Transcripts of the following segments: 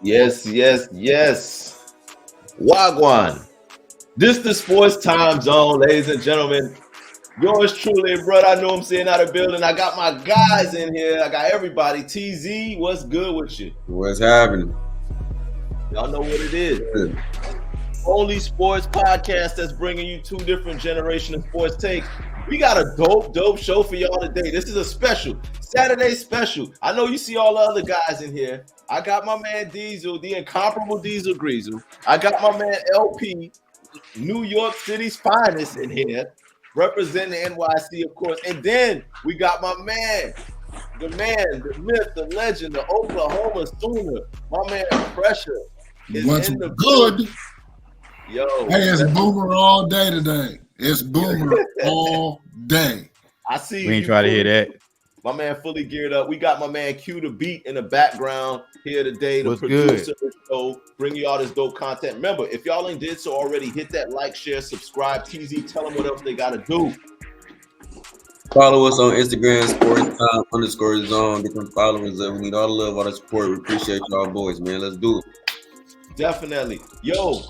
Yes. Wagwan. This the sports time zone, ladies and gentlemen. Yours truly, brother. I know I'm saying out of building. I got my guys in here. I got everybody. TZ, what's good with you? What's happening? Y'all know what it is. Only sports podcast that's bringing you two different generations of sports takes. We got a dope show for y'all today. This is a special Saturday special. I know you see all the other guys in here. I got my man Diesel, the incomparable Diesel Greasel. I got my man LP, New York City's finest in here, representing the NYC, of course. And then we got my man, the myth, the legend, the Oklahoma Sooner, my man Pressure. What's good? Yo, hey, it's Boomer all day today. It's Boomer all day. I see. We ain't try to hear that. My man fully geared up. We got my man Q the Beat in the background here today. The What's producer good? of the show, bringing you all this dope content. Remember, if y'all ain't did so already, hit that like, share, subscribe. TZ, tell them what else they got to do. Follow us on Instagram, sportstime_zone. Get them followers up. We need all the love, all the support. We appreciate y'all boys, man. Let's do it. Definitely. Yo,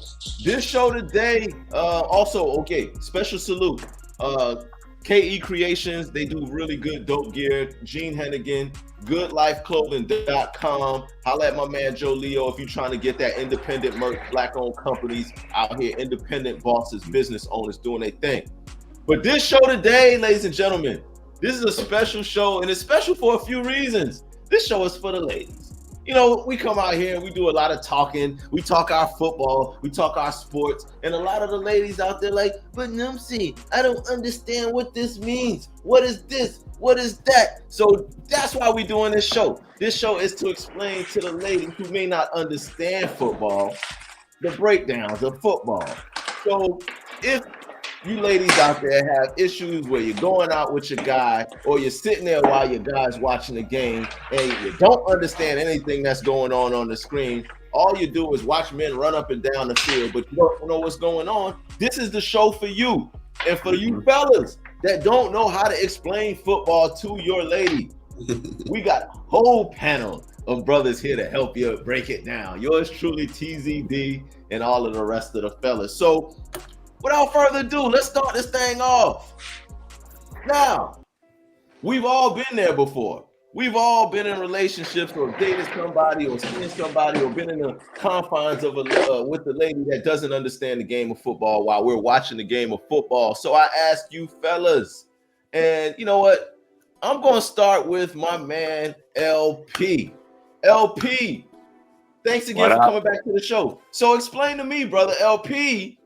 this show today, special salute. KE Creations, they do really good dope gear. Gene Hennigan, goodlifeclothing.com. Holla at my man Joe Leo if you're trying to get that independent merch, black-owned companies out here, independent bosses, business owners doing their thing. But this show today, ladies and gentlemen, this is a special show, and it's special for a few reasons. This show is for the ladies. You know, we come out here and we do a lot of talking. We talk our football, we talk our sports, and a lot of the ladies out there like, but Numsy, I don't understand what this means. What is this? What is that? So that's why we're doing this show. This show is to explain to the ladies who may not understand football, the breakdowns of football. So if you ladies out there have issues where you're going out with your guy or you're sitting there while your guy's watching the game and you don't understand anything that's going on the screen, all you do is watch men run up and down the field, but you don't know what's going on. This is the show for you. And for you fellas that don't know how to explain football to your lady, we got a whole panel of brothers here to help you break it down. Yours truly, TZD, and all of the rest of the fellas. So without further ado, let's start this thing off. Now, we've all been there before. We've all been in relationships or dated somebody or seen somebody or been in the confines of with the lady that doesn't understand the game of football while we're watching the game of football. So I ask you fellas, and you know what? I'm going to start with my man, LP. LP, thanks again for coming back to the show. So explain to me, brother LP,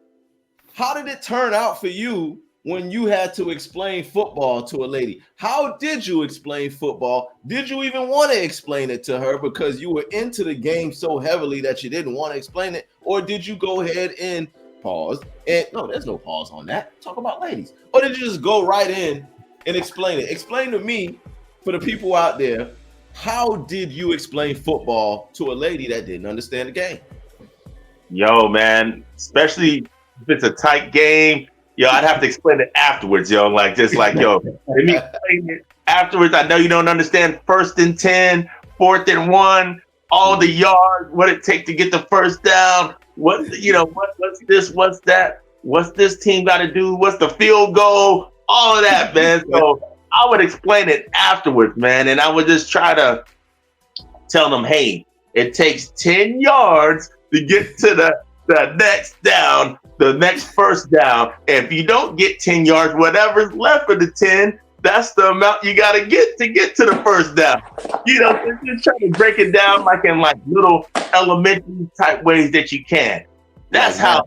how did it turn out for you when you had to explain football to a lady? How did you explain football? Did you even want to explain it to her because you were into the game so heavily that you didn't want to explain it? Or did you go ahead and pause? And no, there's no pause on that. Talk about ladies. Or did you just go right in and explain it? Explain to me, for the people out there, how did you explain football to a lady that didn't understand the game? Yo, man, especially if it's a tight game, yo, I'd have to explain it afterwards, yo. Like, just like, yo, let me explain it afterwards. I know you don't understand 1st and 10, 4th and 1, all the yards, what it takes to get the first down. What's this, what's that? What's this team got to do? What's the field goal? All of that, man. So I would explain it afterwards, man. And I would just try to tell them, hey, it takes 10 yards to get to the next down, the next first down. And if you don't get 10 yards, whatever's left of the 10, that's the amount you got to get to the first down. You know, just try to break it down like in like little elementary type ways that you can. That's how,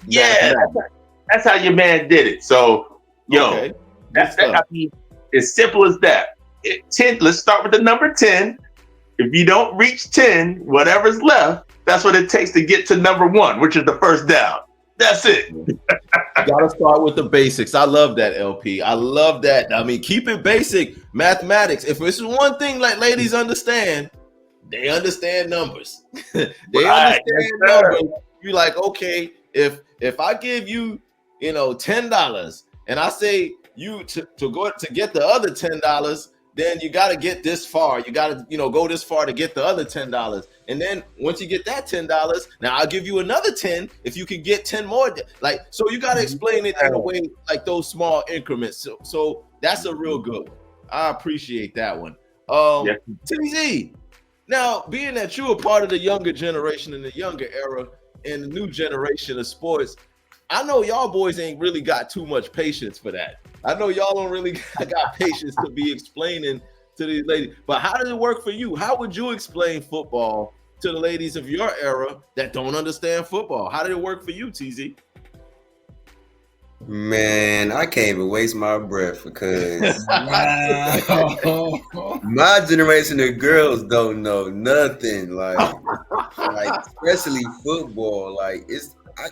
that's how your man did it. So, yo, that's I mean, as simple as that. 10. Let's start with the number 10. If you don't reach 10, whatever's left, that's what it takes to get to number 1, which is the first down. That's it. Gotta start with the basics. I love that, LP. I love that. I mean, keep it basic. Mathematics. If it's one thing like ladies understand, they understand numbers. They understand numbers. You like, okay, if I give you, $10, and I say you to get the other $10, then you got to get this far. You got to, go this far to get the other $10. And then once you get that $10, now I'll give you another 10 if you can get 10 more. Like, so you got to explain it in a way like those small increments. So that's a real good one. I appreciate that one. TZ, now being that you are part of the younger generation and the younger era and the new generation of sports, I know y'all boys ain't really got too much patience for that. I know y'all don't really got patience to be explaining to these ladies. But how does it work for you? How would you explain football to the ladies of your era that don't understand football? How did it work for you, TZ? Man, I can't even waste my breath because Wow. my generation of girls don't know nothing. Like especially football. Like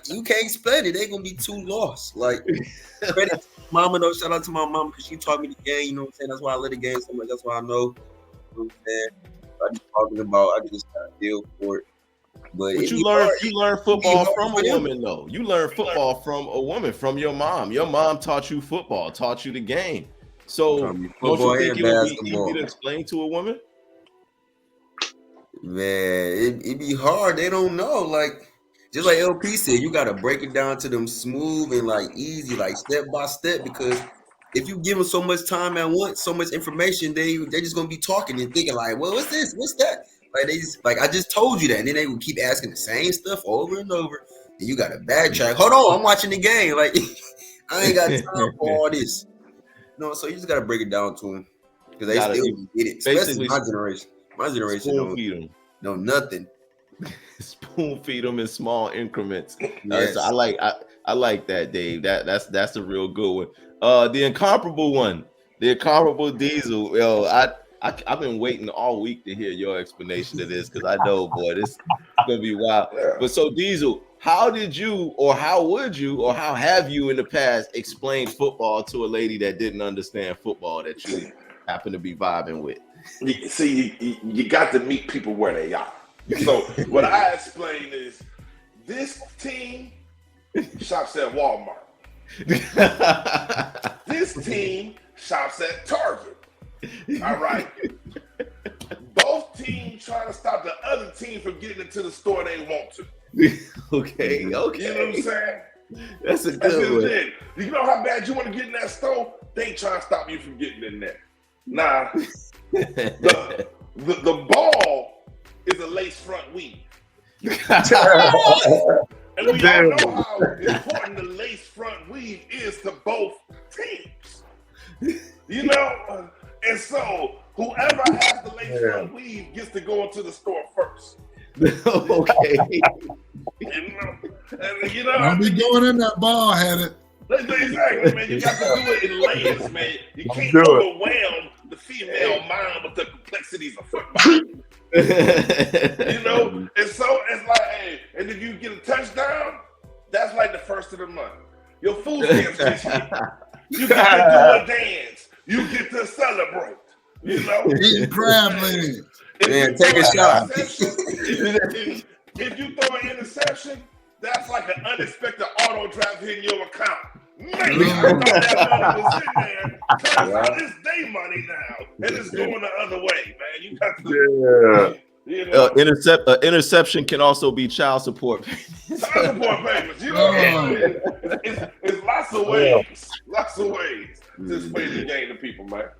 you can't explain it. They gonna be too lost. Like credit to mama though. Shout out to my mom because she taught me the game. You know what I'm saying? That's why I love the game so much. That's why I know. You know what I'm saying? I just talking about. I just gotta deal for it. But you learn football from a woman though. You learn football from a woman, from your mom. Your mom taught you football, taught you the game. So don't you think it would be easy to explain to a woman? Man, it be hard. They don't know. Like just like LP said, you gotta break it down to them smooth and like easy, like step by step. Because if you give them so much time at once, so much information, they're just gonna be talking and thinking like, well, what's this? What's that? Like they just I just told you that, and then they will keep asking the same stuff over and over. And you got to backtrack. Hold on, I'm watching the game. Like I ain't got time for all this. No, so you just gotta break it down to them because they still get it. Especially my generation. My generation don't know nothing. Spoon feed them in small increments. Yes. So I like that, Dave. That's a real good one. The incomparable one, the incomparable Diesel. Yo, I've been waiting all week to hear your explanation of this because I know, boy, this is gonna be wild. But so Diesel, how did you, or how would you, or how have you in the past explained football to a lady that didn't understand football that you happen to be vibing with? See, you got to meet people where they are. So what I explain is this team shops at Walmart. This team shops at Target. All right. Both teams trying to stop the other team from getting into the store they want to. Okay. You know what I'm saying? That's a good one. You know how bad you want to get in that store? They ain't trying to stop you from getting in there. Nah. The ball is a lace front weave. And we all know how important the lace front weave is to both teams. You know? And so whoever has the lace front weave gets to go into the store first. Okay. Don't be going in that ball headed. Exactly, man. You got to do it in layers, man. You can't overwhelm the female mind with the complexities of football. You know? And so it's like, hey, and if you get a touchdown, that's like the first of the month. Your food stamps get hit. You get to do a dance. You get to celebrate. You know? Eating crab legs. Man, take a shot. If you throw an interception, that's like an unexpected auto draft hitting your account. Man, I thought that money was in there. Turns out it's their money now, and it's going the other way, man. You got to, you know. Interception can also be child support payments. Child support payments, you know. It's lots of ways to explain the game to people, man.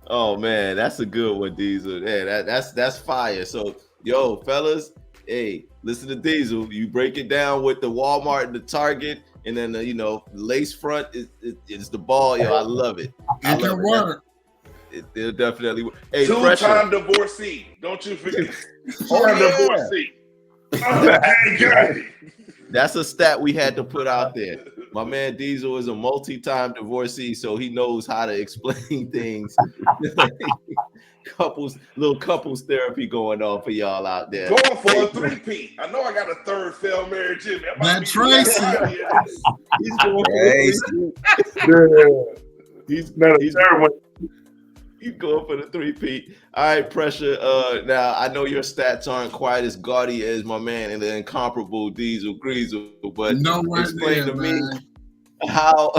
Oh man, that's a good one, Diesel. Yeah, that's fire. So, yo, fellas, hey, listen to Diesel. You break it down with the Walmart and the Target, and then the lace front is the ball. Yo, I love it. It can work. It'll definitely work. Hey, two-time divorcee. Don't you forget. Divorcee. Okay. That's a stat we had to put out there. My man Diesel is a multi-time divorcee, so he knows how to explain things. Little couples therapy going on for y'all out there. Going for a three-peat. I know I got a third failed marriage in me. That Tracy. He's going He's going for the three-peat. All right, Pressure. Now, I know your stats aren't quite as gaudy as my man and the incomparable Diesel Greasel, but explain to me how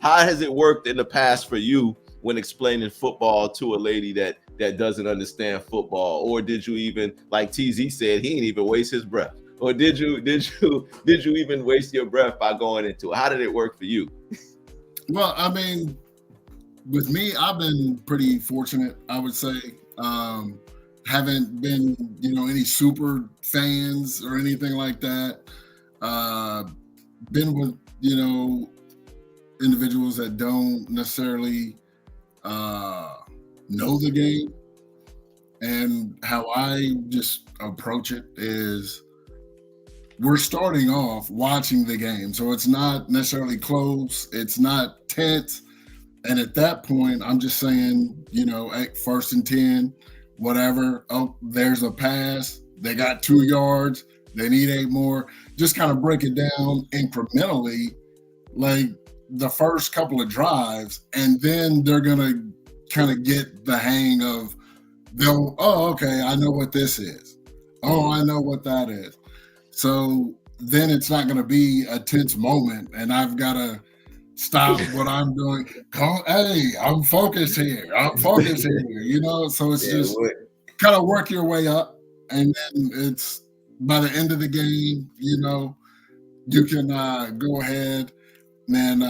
has it worked in the past for you when explaining football to a lady that doesn't understand football? Or did you even, like TZ said, he didn't even waste his breath? Or did you even waste your breath by going into it? How did it work for you? Well, I mean, with me, I've been pretty fortunate, I would say. Haven't been, any super fans or anything like that. Been with, individuals that don't necessarily know the game. And how I just approach it is we're starting off watching the game. So it's not necessarily close. It's not tense. And at that point, I'm just saying, at 1st and 10, whatever. Oh, there's a pass. They got 2 yards. They need 8 more. Just kind of break it down incrementally, like the first couple of drives. And then they're going to kind of get the hang of, okay, I know what this is. Oh, I know what that is. So then it's not going to be a tense moment, and I've got to stop what I'm doing. Hey, I'm focused here. So it's just kind of work your way up, and then it's by the end of the game, you can go ahead and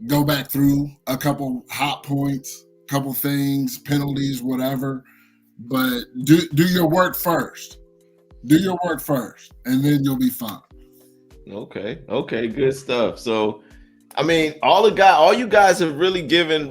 go back through a couple hot points, couple things, penalties, whatever. But do your work first. Do your work first, and then you'll be fine. Okay, good stuff. So, I mean, all you guys have really given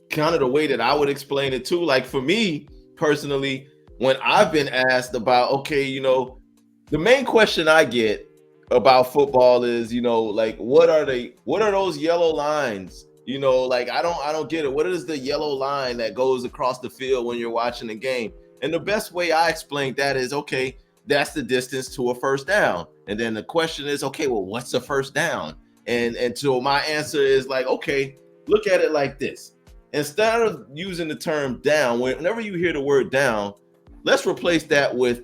kind of the way that I would explain it too. Like for me personally, when I've been asked about, okay, the main question I get about football is, like what are those yellow lines? Like I don't get it. What is the yellow line that goes across the field when you're watching the game? And the best way I explained that is, okay, that's the distance to a first down. And then the question is, okay, well, what's a first down? And so my answer is like, okay, look at it like this. Instead of using the term down, whenever you hear the word down, let's replace that with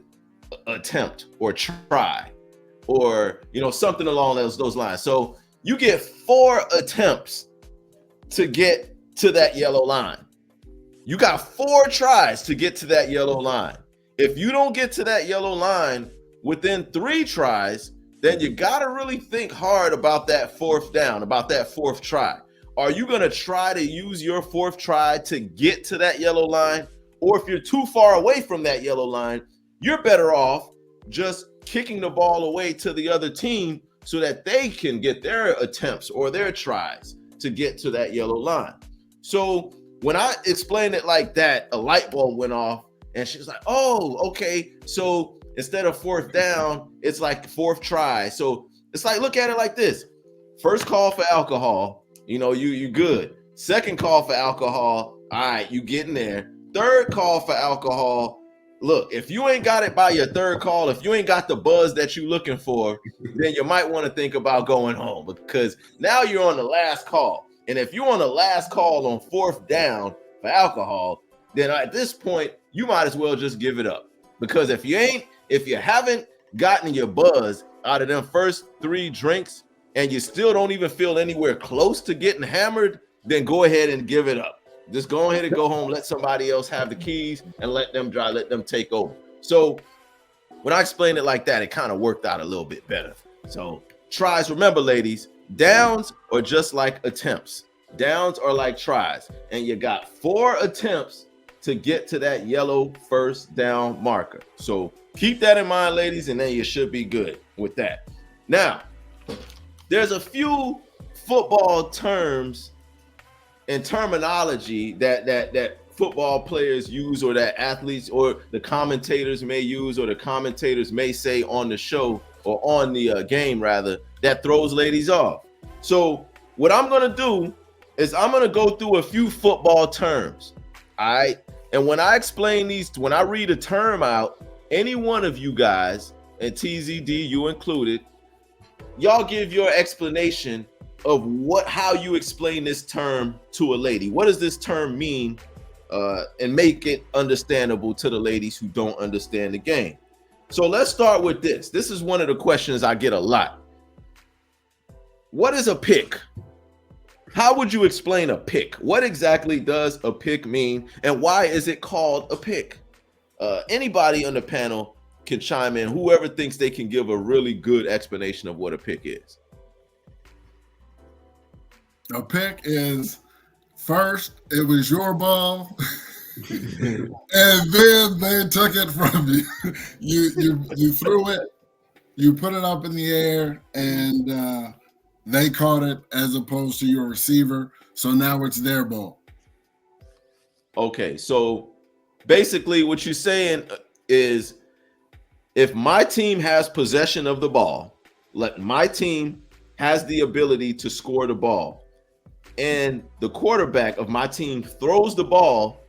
attempt or try or, something along those lines. So you get 4 attempts to get to that yellow line. You got 4 tries to get to that yellow line. If you don't get to that yellow line within 3 tries, then you got to really think hard about that 4th down, about that 4th try. Are you going to try to use your 4th try to get to that yellow line? Or if you're too far away from that yellow line, you're better off just kicking the ball away to the other team so that they can get their attempts or their tries to get to that yellow line. So when I explained it like that, a light bulb went off and she was like, oh, okay. So instead of 4th down, it's like 4th try. So it's like, look at it like this. First call for alcohol, you good. Second call for alcohol, all right, you getting there. Third call for alcohol, look, if you ain't got it by your 3rd call, if you ain't got the buzz that you're looking for, then you might want to think about going home because now you're on the last call. And if you're on the last call on 4th down for alcohol, then at this point, you might as well just give it up. Because if you haven't gotten your buzz out of them first 3 drinks and you still don't even feel anywhere close to getting hammered, then go ahead and give it up. Just go ahead and go home, let somebody else have the keys and let them drive, let them take over. So when I explained it like that, it kind of worked out a little bit better. So tries, remember ladies, downs are just like attempts. Downs are like tries. And you got 4 attempts to get to that yellow first down marker. So keep that in mind, ladies, and then you should be good with that. Now, there's a few football terms and terminology that football players use or that athletes or the commentators may use or the commentators may say on the show or on the game rather, that throws ladies off. So what I'm going to do is I'm going to go through a few football terms. All right. And when I explain these, when I read a term out, any one of you guys, and TZD, you included, y'all give your explanation of how you explain this term to a lady. What does this term mean? And make it understandable to the ladies who don't understand the game. So let's start with this. This is one of the questions I get a lot. What is a pick? how would you explain a pick? What exactly does a pick mean, and why is it called a pick? Anybody on the panel can chime in. Whoever thinks they can give a really good explanation of what a pick is. A pick is first it was your ball, and then they took it from you. You threw it, you put it up in the air, and they caught it as opposed to your receiver. So now it's their ball. Okay, so basically what you're saying is if my team has possession of the ball, like my team has the ability to score the ball, and the quarterback of my team throws the ball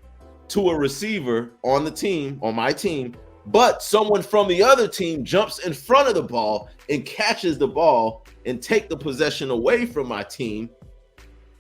to a receiver on the team, on my team, but someone from the other team jumps in front of the ball and catches the ball and take the possession away from my team,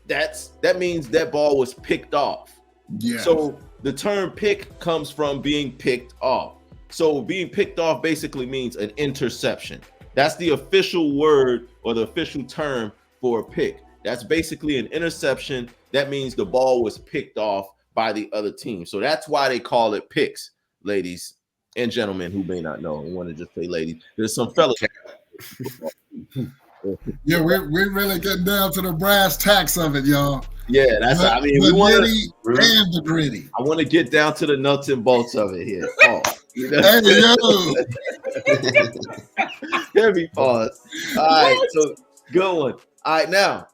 that means that ball was picked off. Yeah. So the term pick comes from being picked off. So being picked off basically means an interception. That's the official word or the official term for a pick. That's basically an interception. That means the ball was picked off by the other team. So that's why they call it picks, ladies and gentlemen who may not know. I want to just say ladies. There's some fellas. Yeah, we're really getting down to the brass tacks of it, y'all. Yeah, that's. I mean, the we want nitty and the gritty. I want to get down to the nuts and bolts of it here. Pause. You know? Hey, yo. Heavy pause. All right, so good one. All right, now,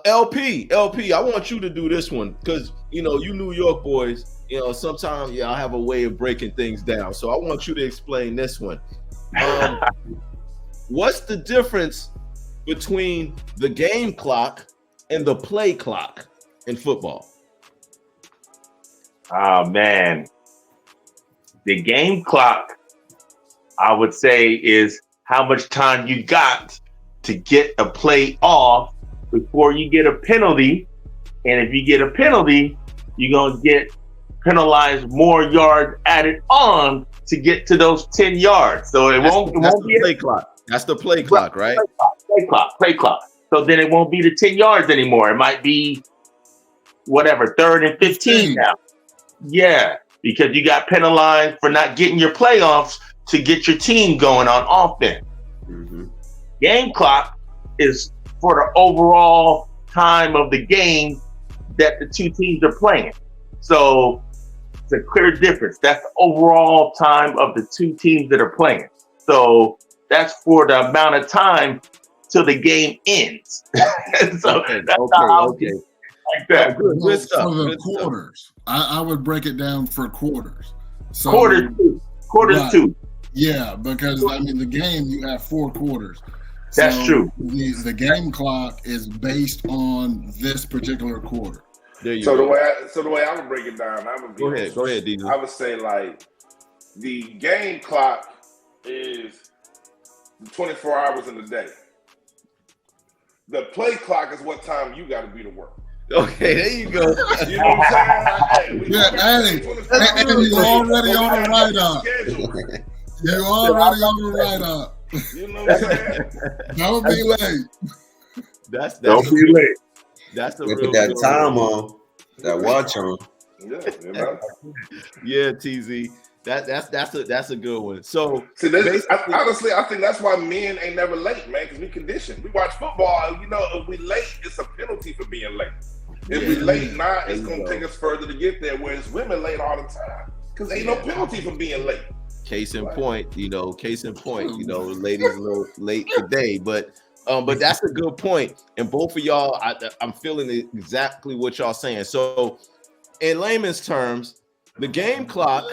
LP, I want you to do this one because you New York boys. Sometimes I have a way of breaking things down. So I want you to explain this one. What's the difference between the game clock and the play clock in football? Oh man, the game clock, I would say, is how much time you got to get a play off before you get a penalty. And if you get a penalty, you're going to get penalized more yards added on to get to those 10 yards. So it won't be the play clock. That's the play clock, right? Play clock. So then it won't be the 10 yards anymore. It might be whatever, 3rd and 15 now. Yeah, because you got penalized for not getting your playoffs to get your team going on offense. Mm-hmm. Game clock is for the overall time of the game that the two teams are playing. So it's a clear difference. That's the overall time of the two teams that are playing. So that's for the amount of time till the game ends. So that's how okay. Like that. Good stuff. For the Good stuff. quarters, I would break it down for quarters. So, Quarters two. Yeah, because the game you have 4 quarters. That's true. The game clock is based on this particular quarter. There you So go. the way I would break it down, I would Go ahead, Diesel. I would say like the game clock is 24 hours in the day. The play clock is what time you got to be to work. Okay, there you go. You know what I'm saying? You already on the write-up. You already on the write-up. You know what I'm saying? Don't be late. Don't be late. That's the They real put that deal. time on, that watch on. Yeah. Yeah, TZ. That's a good one. So See, honestly, I think that's why men ain't never late, man, because we conditioned. We watch football, if we late, it's a penalty for being late. If we late now, it's going to take us further to get there, whereas women late all the time because ain't no penalty for being late. case in point, ladies a little late today, but that's a good point. And both of y'all, I'm feeling exactly what y'all saying. So in layman's terms, the game clock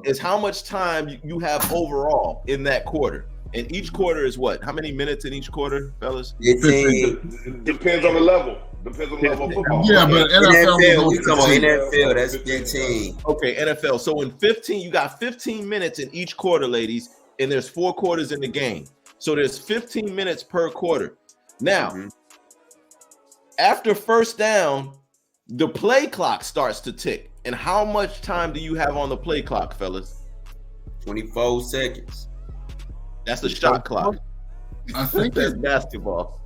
is how much time you have overall in that quarter. And each quarter is what? How many minutes in each quarter, fellas? 15. Depends on the level. Depends on the level of football. Yeah, but NFL, we NFL, talking about NFL, that's 15. Okay, NFL. So in 15, you got 15 minutes in each quarter, ladies, and there's 4 quarters in the game. So there's 15 minutes per quarter. Now, after first down, the play clock starts to tick. And how much time do you have on the play clock, fellas? 24 seconds. That's the shot clock. I think That's that basketball.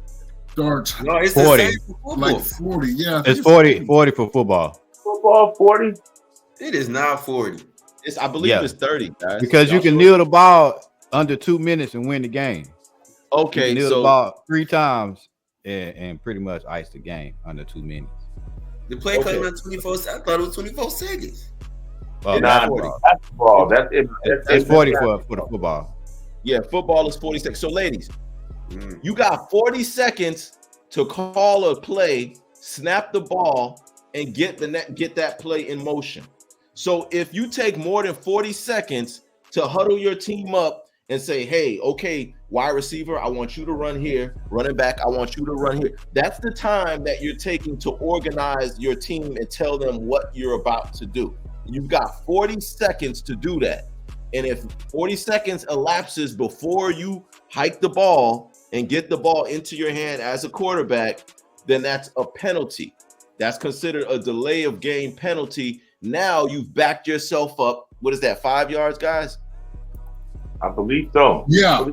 starts No, it's 40. the same for football. like 40. Yeah, I think It's 40 for football. Football 40. It is not 40. I believe Yeah. it's 30, guys. Because you Y'all can sure? kneel the ball under 2 minutes and win the game. You Okay, can kneel the so ball 3 times and pretty much ice the game under 2 minutes. The play Okay. cutting on 24. I thought it was 24 seconds. Well, Nah, basketball. Basketball. That's it. It's 40 for the football. yeah, football is 40 seconds. So, ladies, Mm. you got 40 seconds to call a play, snap the ball, and get that play in motion. So if you take more than 40 seconds to huddle your team up and say, hey, okay, wide receiver, I want you to run here. Running back, I want you to run here. That's the time that you're taking to organize your team and tell them what you're about to do. You've got 40 seconds to do that. And if 40 seconds elapses before you hike the ball and get the ball into your hand as a quarterback, then that's a penalty. That's considered a delay of game penalty. Now you've backed yourself up. What is that, 5 yards, guys? I believe so. Yeah,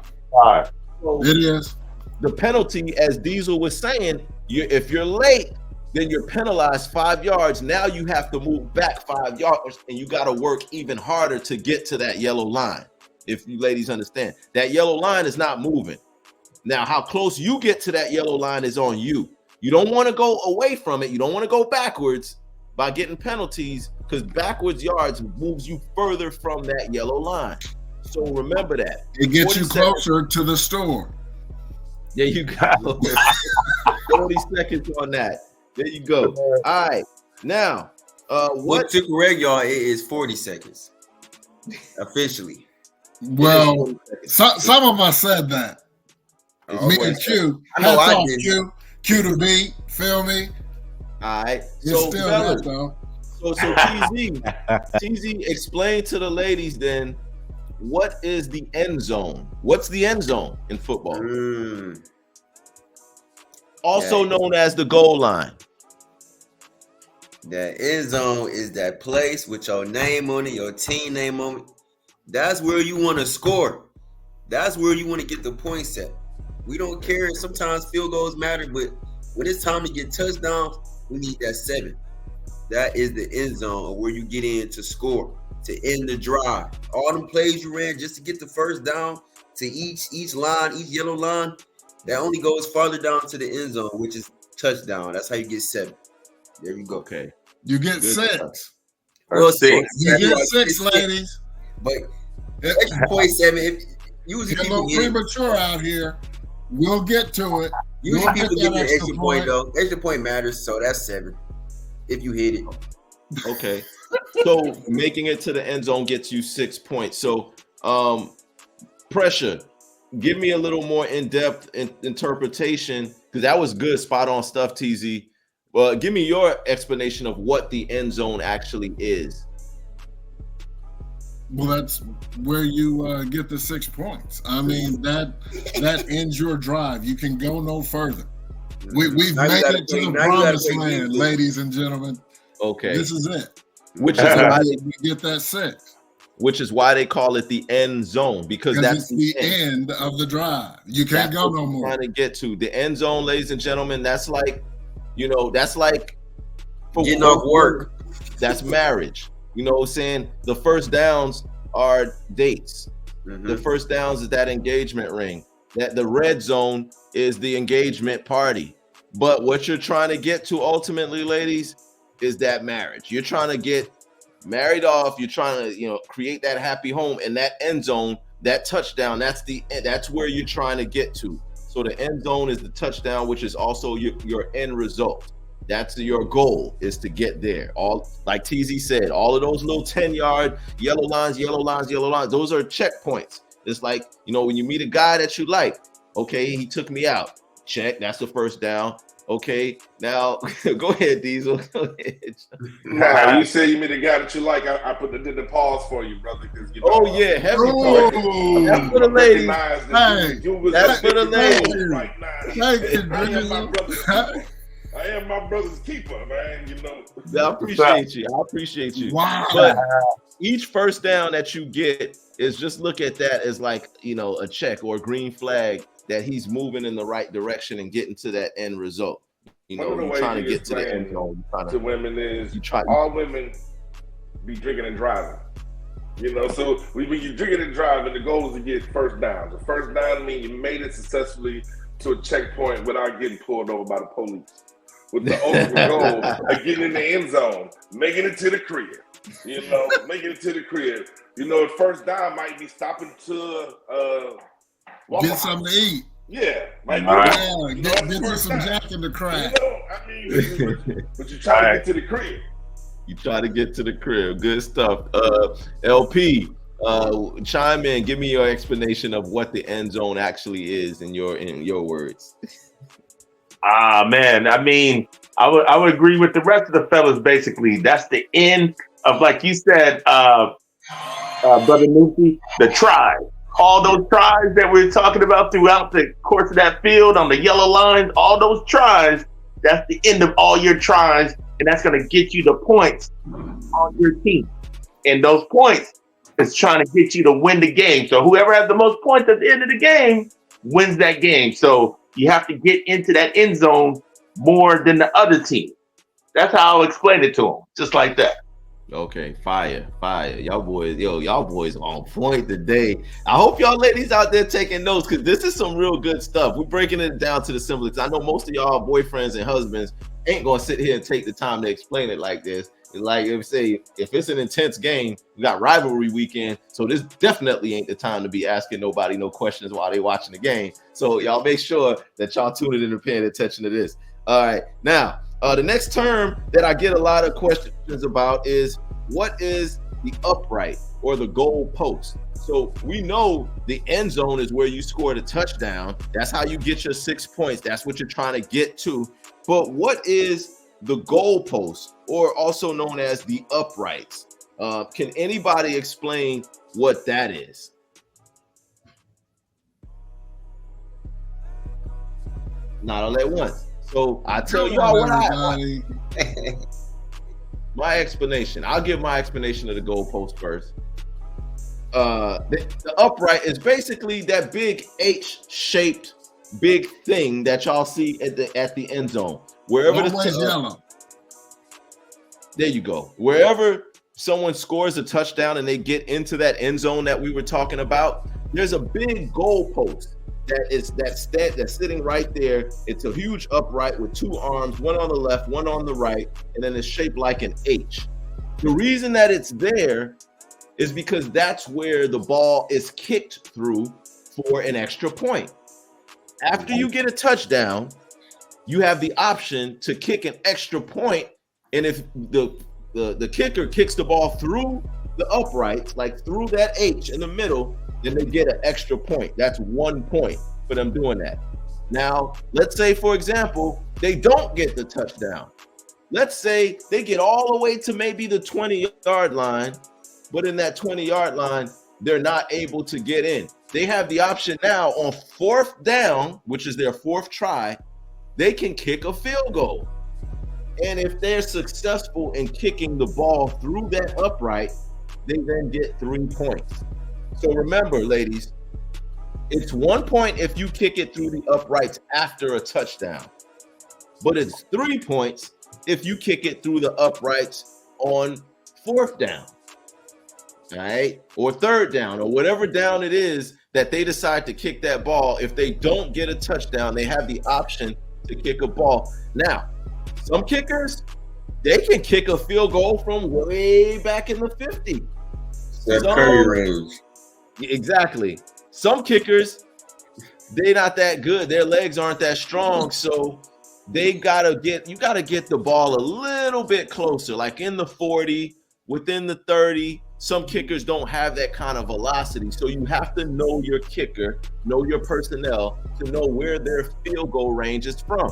5. So it is. the penalty, as Diesel was saying, if you're late, then you're penalized 5 yards. Now you have to move back 5 yards, and you got to work even harder to get to that yellow line. If you ladies understand, that yellow line is not moving. Now, how close you get to that yellow line is on you. You don't want to go away from it. You don't want to go backwards by getting penalties, because backwards yards moves you further from that yellow line. So remember that. It gets you 40 seconds. closer to the store. There you go. 40 seconds on that. There you go. All right. Now, What what? to correct y'all, it is 40 seconds. Officially. Well, some of us said that. Oh, Me okay. and Q. I know Hats I off, did. Q to beat. Feel me? All right. It's So, still fellas, that though. so TZ, explain to the ladies then, what is the end zone? What's the end zone in football? Mm. Also Yeah. known as the goal line. That end zone is that place with your name on it, your team name on it. That's where you want to score. That's where you want to get the points at. We don't care. Sometimes field goals matter, but when it's time to get touchdowns, we need that 7. That is the end zone, where you get in to score, to end the drive. All them plays you ran just to get the first down to each line, each yellow line, that only goes farther down to the end zone, which is touchdown. That's how you get 7. There you go. Okay. You get Good 6. stuff. Well, 6. You get like 6, ladies. But It- extra point 7. If usually You're a people little get premature out here. We'll get to it. usually You'll people get get that the extra extra point point. though. Extra point matters, so that's 7 if you hit it. Okay. So making it to the end zone gets you 6 points. So pressure. Give me a little more in-depth interpretation, because that was good, spot on stuff, TZ. Well, give me your explanation of what the end zone actually is. Well, that's where you get the 6 points. I mean, that ends your drive. You can go no further. We've Now you made gotta it to play- the now you gotta promised play land, defense. ladies and gentlemen. Okay. This is it. Which is That's why how they, we get that 6. which is why they call it the end zone, because Because that's it's the end of the drive. You can't That's go what no we're more. trying to get to the end zone, ladies and gentlemen. That's like, for Getting off work. That's marriage. You know what I'm saying? The first downs are dates. Mhm. The first downs is that engagement ring. That the red zone is the engagement party. But what you're trying to get to ultimately, ladies, is that marriage. You're trying to get married off. You're trying to, create that happy home, and that end zone, that touchdown, that's where you're trying to get to. So the end zone is the touchdown, which is also your end result. That's your goal, is to get there. All, like TZ said, all of those little 10-yard yellow lines, those are checkpoints. It's like, when you meet a guy that you like, okay, he took me out. Check, that's the first down. Okay, now go ahead, Diesel. Go ahead. Nah, you say you meet a guy that you like. I did the pause for you, brother. Because Oh yeah, heavy talk. Ooh. That's for the ladies. Recognize that Hey, you was that's for the ladies. right now. Thank you, I am my Drew. brother's keeper. I am my brother's keeper, man. I appreciate you. Wow. But each first down that you get is, just look at that as like, a check or a green flag that he's moving in the right direction and getting to that end result. You One know, of the you're ways trying to you get to the end explain zone. You're to trying women is you try. all women be drinking and driving. You know, so when you're drinking and driving, the goal is to get first down. The first down means you made it successfully to a checkpoint without getting pulled over by the police. With the ultimate goal of getting in the end zone, making it to the crib. You know, making it to the crib. You know, first down might be stopping to Get something to eat. Yeah, All right. Yeah, get you some Jack in the Crack. You know, I mean, but you try to get to the crib. You try to get to the crib. Good stuff. LP, chime in. Give me your explanation of what the end zone actually is in your words. Man, I mean, I would agree with the rest of the fellas. Basically, that's the end of, like you said, Brother Nuki, the try. All those tries that we're talking about throughout the course of that field on the yellow lines, all those tries, that's the end of all your tries, and that's going to get you the points on your team. And those points is trying to get you to win the game. So whoever has the most points at the end of the game wins that game. So you have to get into that end zone more than the other team. That's how I'll explain it to them, just like that. Okay, fire. Y'all boys on point today. I hope y'all ladies out there taking notes, because this is some real good stuff. We're breaking it down to the simplest. I know most of y'all boyfriends and husbands ain't gonna sit here and take the time to explain it like this. Like if it's an intense game, we got rivalry weekend, so this definitely ain't the time to be asking nobody no questions while they watching the game. So y'all make sure that y'all tune in and paying attention to this. All right, now the next term that I get a lot of questions about is, what is the upright or the goal post? So we know the end zone is where you score the touchdown. That's how you get your 6 points. That's what you're trying to get to. But what is the goal post, or also known as the uprights? Can anybody explain what that is? Not all at once. So I tell y'all what my explanation. I'll give my explanation of the goalpost first. The upright is basically that big H-shaped big thing that y'all see at the end zone. Wherever yellow. There you go. Wherever someone scores a touchdown and they get into that end zone that we were talking about, there's a big goalpost that's sitting right there. It's a huge upright with two arms, one on the left, one on the right, and then it's shaped like an H. The reason that it's there is because that's where the ball is kicked through for an extra point. After you get a touchdown, you have the option to kick an extra point, and if the kicker kicks the ball through the upright, like through that H in the middle, then they get an extra point. That's 1 point for them doing that. Now, let's say, for example, they don't get the touchdown. Let's say they get all the way to maybe the 20-yard line, but in that 20-yard line, they're not able to get in. They have the option now on 4th down, which is their 4th try, they can kick a field goal. And if they're successful in kicking the ball through that upright, they then get 3 points. So remember, ladies, it's 1 point if you kick it through the uprights after a touchdown, but it's 3 points if you kick it through the uprights on 4th down, all right, or 3rd down, or whatever down it is that they decide to kick that ball. If they don't get a touchdown, they have the option to kick a ball. Now, some kickers, they can kick a field goal from way back in the 50. That Curry range. Exactly. Some kickers, they're not that good. Their legs aren't that strong, so you gotta get the ball a little bit closer, like in the 40, within the 30. Some kickers don't have that kind of velocity, so you have to know your kicker, know your personnel to know where their field goal range is from.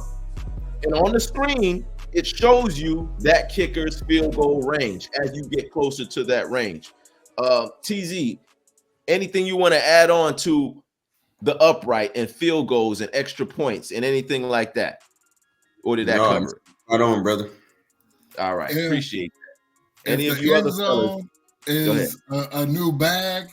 And on the screen, it shows you that kicker's field goal range as you get closer to that range. TZ, anything you want to add on to the upright and field goals and extra points and anything like that? Or did that cover it? Right on, brother. All right, Yeah. appreciate that. Any If of the you end other fellas? zone is a new bag,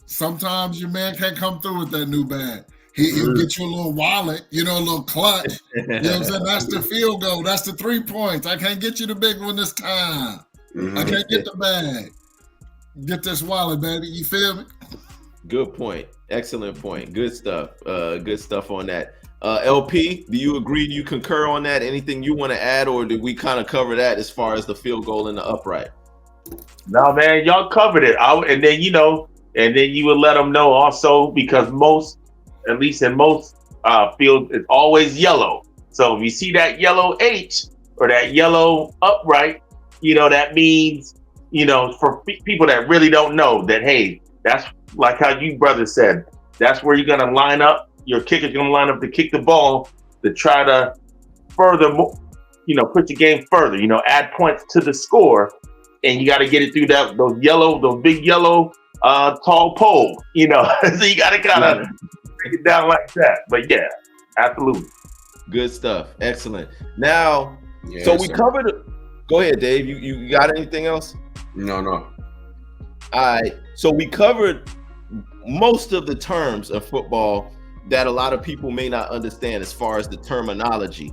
sometimes your man can't come through with that new bag. He'll get you a little wallet, a little clutch. You know what I'm saying? That's the field goal. That's the 3 points. I can't get you the big one this time. I can't get the bag. Get this wallet, baby. You feel me? Good point. Excellent point. Good stuff. Good stuff on that. LP, do you agree? Do you concur on that? Anything you want to add, or did we kind of cover that as far as the field goal and the upright? No, man, y'all covered it. And then you would let them know also, because at least in most fields, it's always yellow. So if you see that yellow H or that yellow upright, that means, for people that really don't know that, hey, that's like how you brother said, that's where you're gonna line up. Your kicker's gonna line up to kick the ball to try to further, put your game further. Add points to the score, and you got to get it through those big yellow tall pole. So you got to kind of break it down like that. But yeah, absolutely. Good stuff. Excellent. Now, so we covered it. Go ahead, Dave. You got anything else? No. All right. So we covered most of the terms of football that a lot of people may not understand as far as the terminology.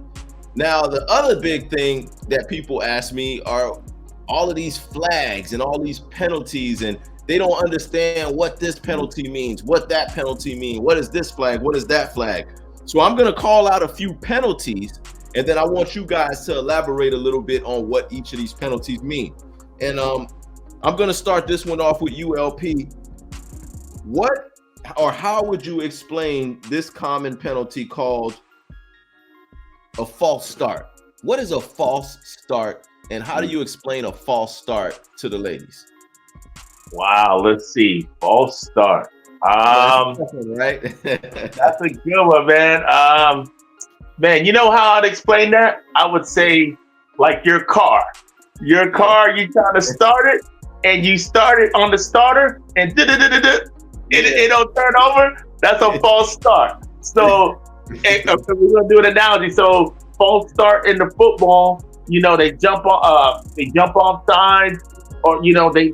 Now, the other big thing that people ask me are all of these flags and all these penalties, and they don't understand what this penalty means, what that penalty means, what is this flag, what is that flag. So I'm going to call out a few penalties, and then I want you guys to elaborate a little bit on what each of these penalties mean. And I'm going to start this one off with ULP. What or how would you explain this common penalty called a false start? What is a false start, and how do you explain a false start to the ladies? Wow, let's see. False start. Right? That's a good one, man. Man, you know how I'd explain that? I would say, like your car. Your car, you try to start it, and you start it on the starter, and it don't turn over. That's a false start. So we're gonna do an analogy. So false start in the football, they jump off sides, or they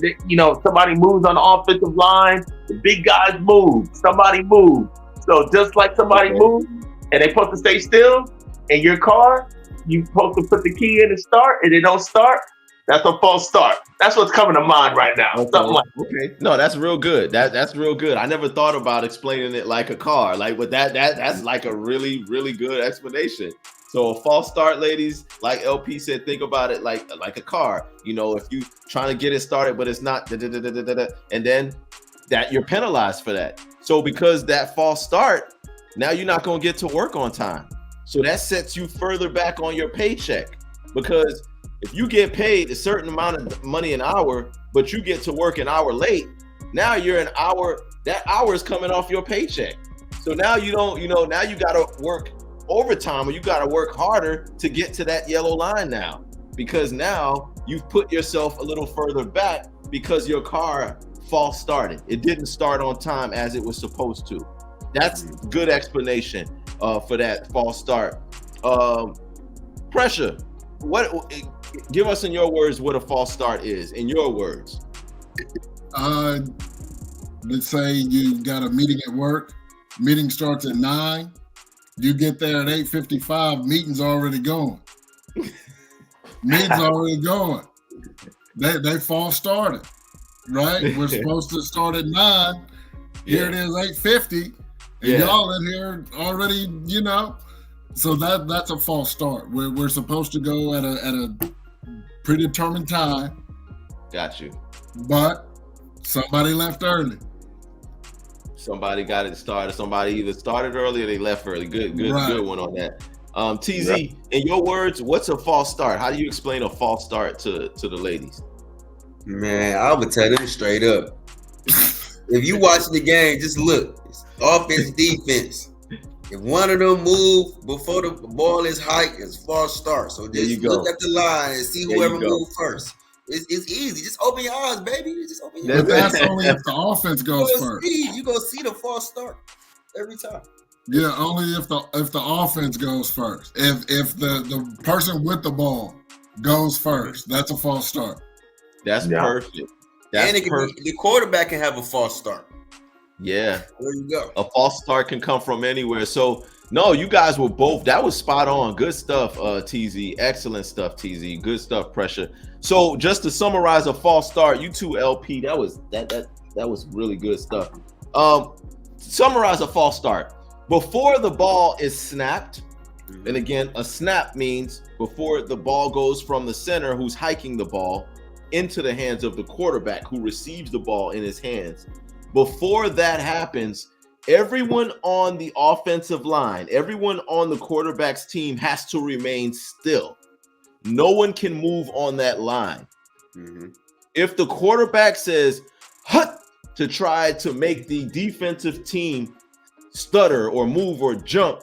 somebody moves on the offensive line. The big guys move. Somebody moves. So just like somebody moves, and they supposed to stay still, in your car, you supposed to put the key in and start, and it don't start. That's a false start. That's what's coming to mind right now. Okay. Something like okay. No, that's real good. That's real good. I never thought about explaining it like a car. But that's like a really, really good explanation. So a false start, ladies, like LP said, think about it like a car. If you trying to get it started, but it's not, and then that you're penalized for that. So because that false start, now you're not going to get to work on time. So that sets you further back on your paycheck, because if you get paid a certain amount of money an hour, but you get to work an hour late, now you're an hour, that hour is coming off your paycheck. So now you don't, now you got to work overtime, or you got to work harder to get to that yellow line now, because now you've put yourself a little further back because your car false started. It didn't start on time as it was supposed to. That's good explanation for that false start. Pressure. Give us in your words what a false start is, in your words. Let's say you got a meeting at work. Meeting starts at 9. You get there at 8:55. Meeting's already going. Meeting's already going. They false started, right? We're supposed to start at 9. Here it is 8:50, and y'all in here already. So that's a false start. We're supposed to go at a predetermined time. Got you. But somebody left early. Somebody got it started. Somebody either started early or they left early. Good one on that. TZ, in your words, what's a false start? How do you explain a false start to the ladies? Man, I would tell them straight up. If you watching the game, just look. It's offense, defense. If one of them move before the ball is hiked, it's false start. So just look at the line and see whoever moves first. It's easy. Just open your eyes, baby. Just open your eyes. But that's only if the offense goes first. You're gonna see the false start every time. Yeah, only if the offense goes first. If the person with the ball goes first, that's a false start. That's perfect. That's and the quarterback can have a false start. Yeah. There you go. A false start can come from anywhere. So no, you guys were both. That was spot on. Good stuff, TZ. Excellent stuff, TZ. Good stuff, Pressure. So just to summarize a false start, you two LP. That was really good stuff. Summarize a false start. Before the ball is snapped, and again, a snap means before the ball goes from the center who's hiking the ball into the hands of the quarterback who receives the ball in his hands. Before that happens, everyone on the offensive line, everyone on the quarterback's team has to remain still. No one can move on that line. If the quarterback says, hut, to try to make the defensive team stutter or move or jump,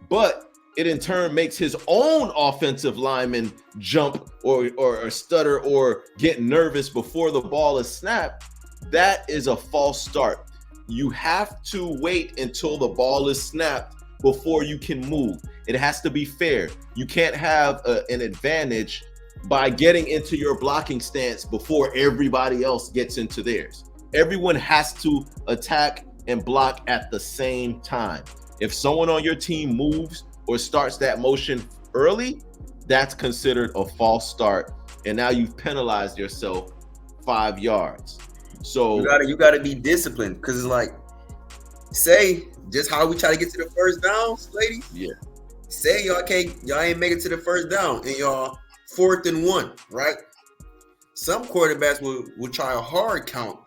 but it in turn makes his own offensive lineman jump or stutter or get nervous before the ball is snapped, that is a false start. You have to wait until the ball is snapped before you can move. It has to be fair. You can't have an advantage by getting into your blocking stance before everybody else gets into theirs. Everyone has to attack and block at the same time. If someone on your team moves or starts that motion early, that's considered a false start. And now you've penalized yourself 5 yards. So you gotta be disciplined, because it's like, say, just how we try to get to the first downs, ladies. Yeah. Say y'all ain't make it to the first down and y'all 4th and 1, right? Some quarterbacks will try a hard count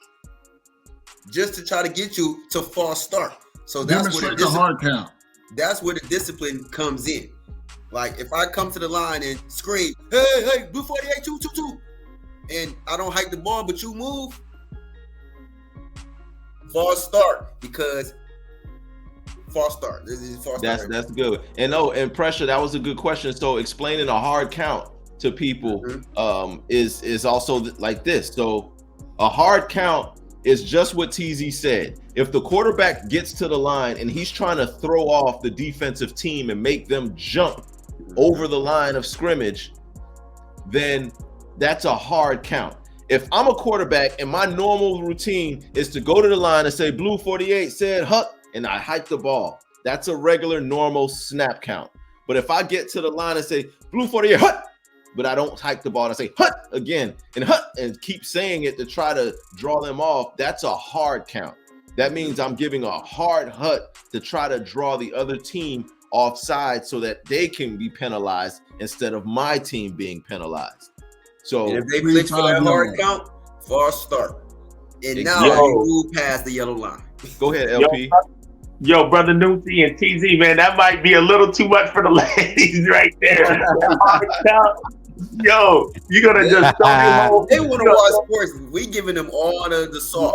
just to try to get you to false start. So that's where the hard count. That's where the discipline comes in. Like if I come to the line and scream, hey, Blue 48, 2-2-2, and I don't hike the ball, but you move, false start, because false start. This is false start. That's good. And Pressure, that was a good question. So explaining a hard count to people is also like this. So a hard count is just what TZ said. If the quarterback gets to the line and he's trying to throw off the defensive team and make them jump over the line of scrimmage, then that's a hard count. If I'm a quarterback and my normal routine is to go to the line and say, Blue 48 said, hut, and I hike the ball, that's a regular normal snap count. But if I get to the line and say, Blue 48, hut, but I don't hike the ball and I say, hut again, and keep saying it to try to draw them off, that's a hard count. That means I'm giving a hard hut to try to draw the other team offside so that they can be penalized instead of my team being penalized. So and if they flinch for that hard count, false start. And now you move past the yellow line. Go ahead, LP. Yo, brother Newsy and TZ, man, that might be a little too much for the ladies right there. Yo, you're gonna just they want to watch sports. We giving them all the sauce.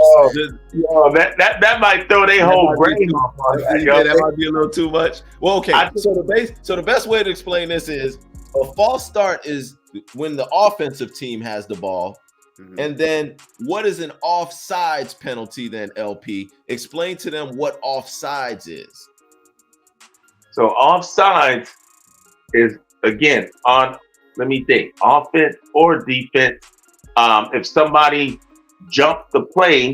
Yo, that might throw their whole brain off. That might be a little too much. Well, okay. So the best way to explain this is a false start is when the offensive team has the ball. And then what is an offsides penalty then, LP? Explain to them what offsides is. So offsides is, again, on, let me think, offense or defense. If somebody jumped the play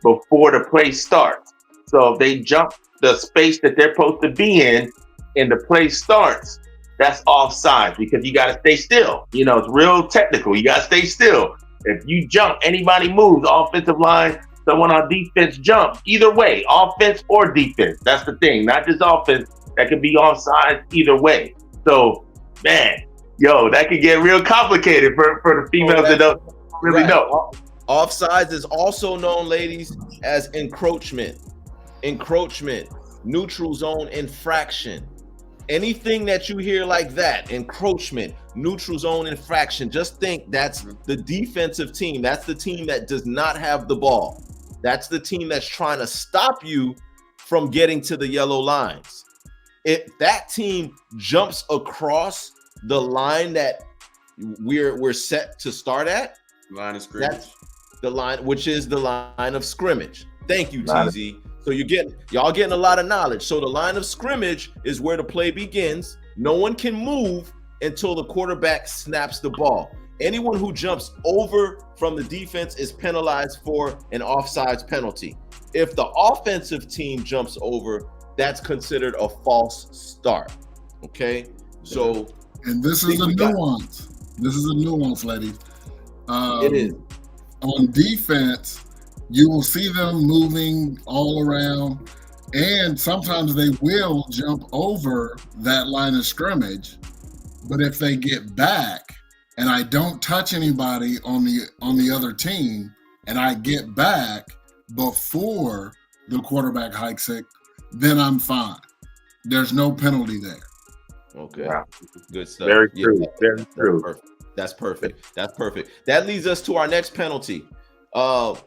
before the play starts. So if they jump the space that they're supposed to be in and the play starts, that's offsides because you got to stay still. You know, it's real technical. You got to stay still. If you jump, anybody moves, offensive line, someone on defense jump. Either way, offense or defense. That's the thing. Not just offense. That could be offside either way. So, man, yo, that could get real complicated for the females that don't really know. Offsides is also known, ladies, as encroachment. Encroachment, neutral zone infraction. Anything that you hear like that, encroachment, neutral zone infraction, just think that's the defensive team. That's the team that does not have the ball. That's the team that's trying to stop you from getting to the yellow lines. If that team jumps across the line that we're set to start at, line of scrimmage. That's the line, which is the line of scrimmage. Thank you, TZ. So y'all getting a lot of knowledge. So the line of scrimmage is where the play begins. No one can move until the quarterback snaps the ball. Anyone who jumps over from the defense is penalized for an offsides penalty. If the offensive team jumps over, that's considered a false start. Okay, so and this is a nuance. This is a nuance, ladies. It is. On defense, you will see them moving all around, and sometimes they will jump over that line of scrimmage. But if they get back, and I don't touch anybody on the other team, and I get back before the quarterback hikes it, then I'm fine. There's no penalty there. Okay, Wow. Good stuff. Very true. Very true. Perfect. That's perfect. That's perfect. That leads us to our next penalty. And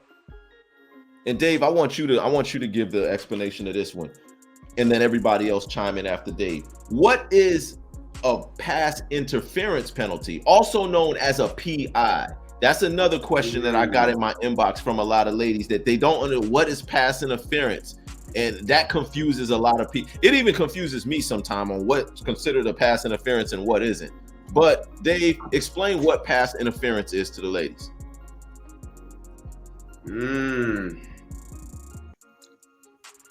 Dave, I want you to give the explanation of this one, and then everybody else chime in after Dave. What is a pass interference penalty, also known as a PI? That's another question that I got in my inbox from a lot of ladies, that they don't know what is pass interference. And that confuses a lot of people. It even confuses me sometimes on what's considered a pass interference and what isn't. But Dave, explain what pass interference is to the ladies.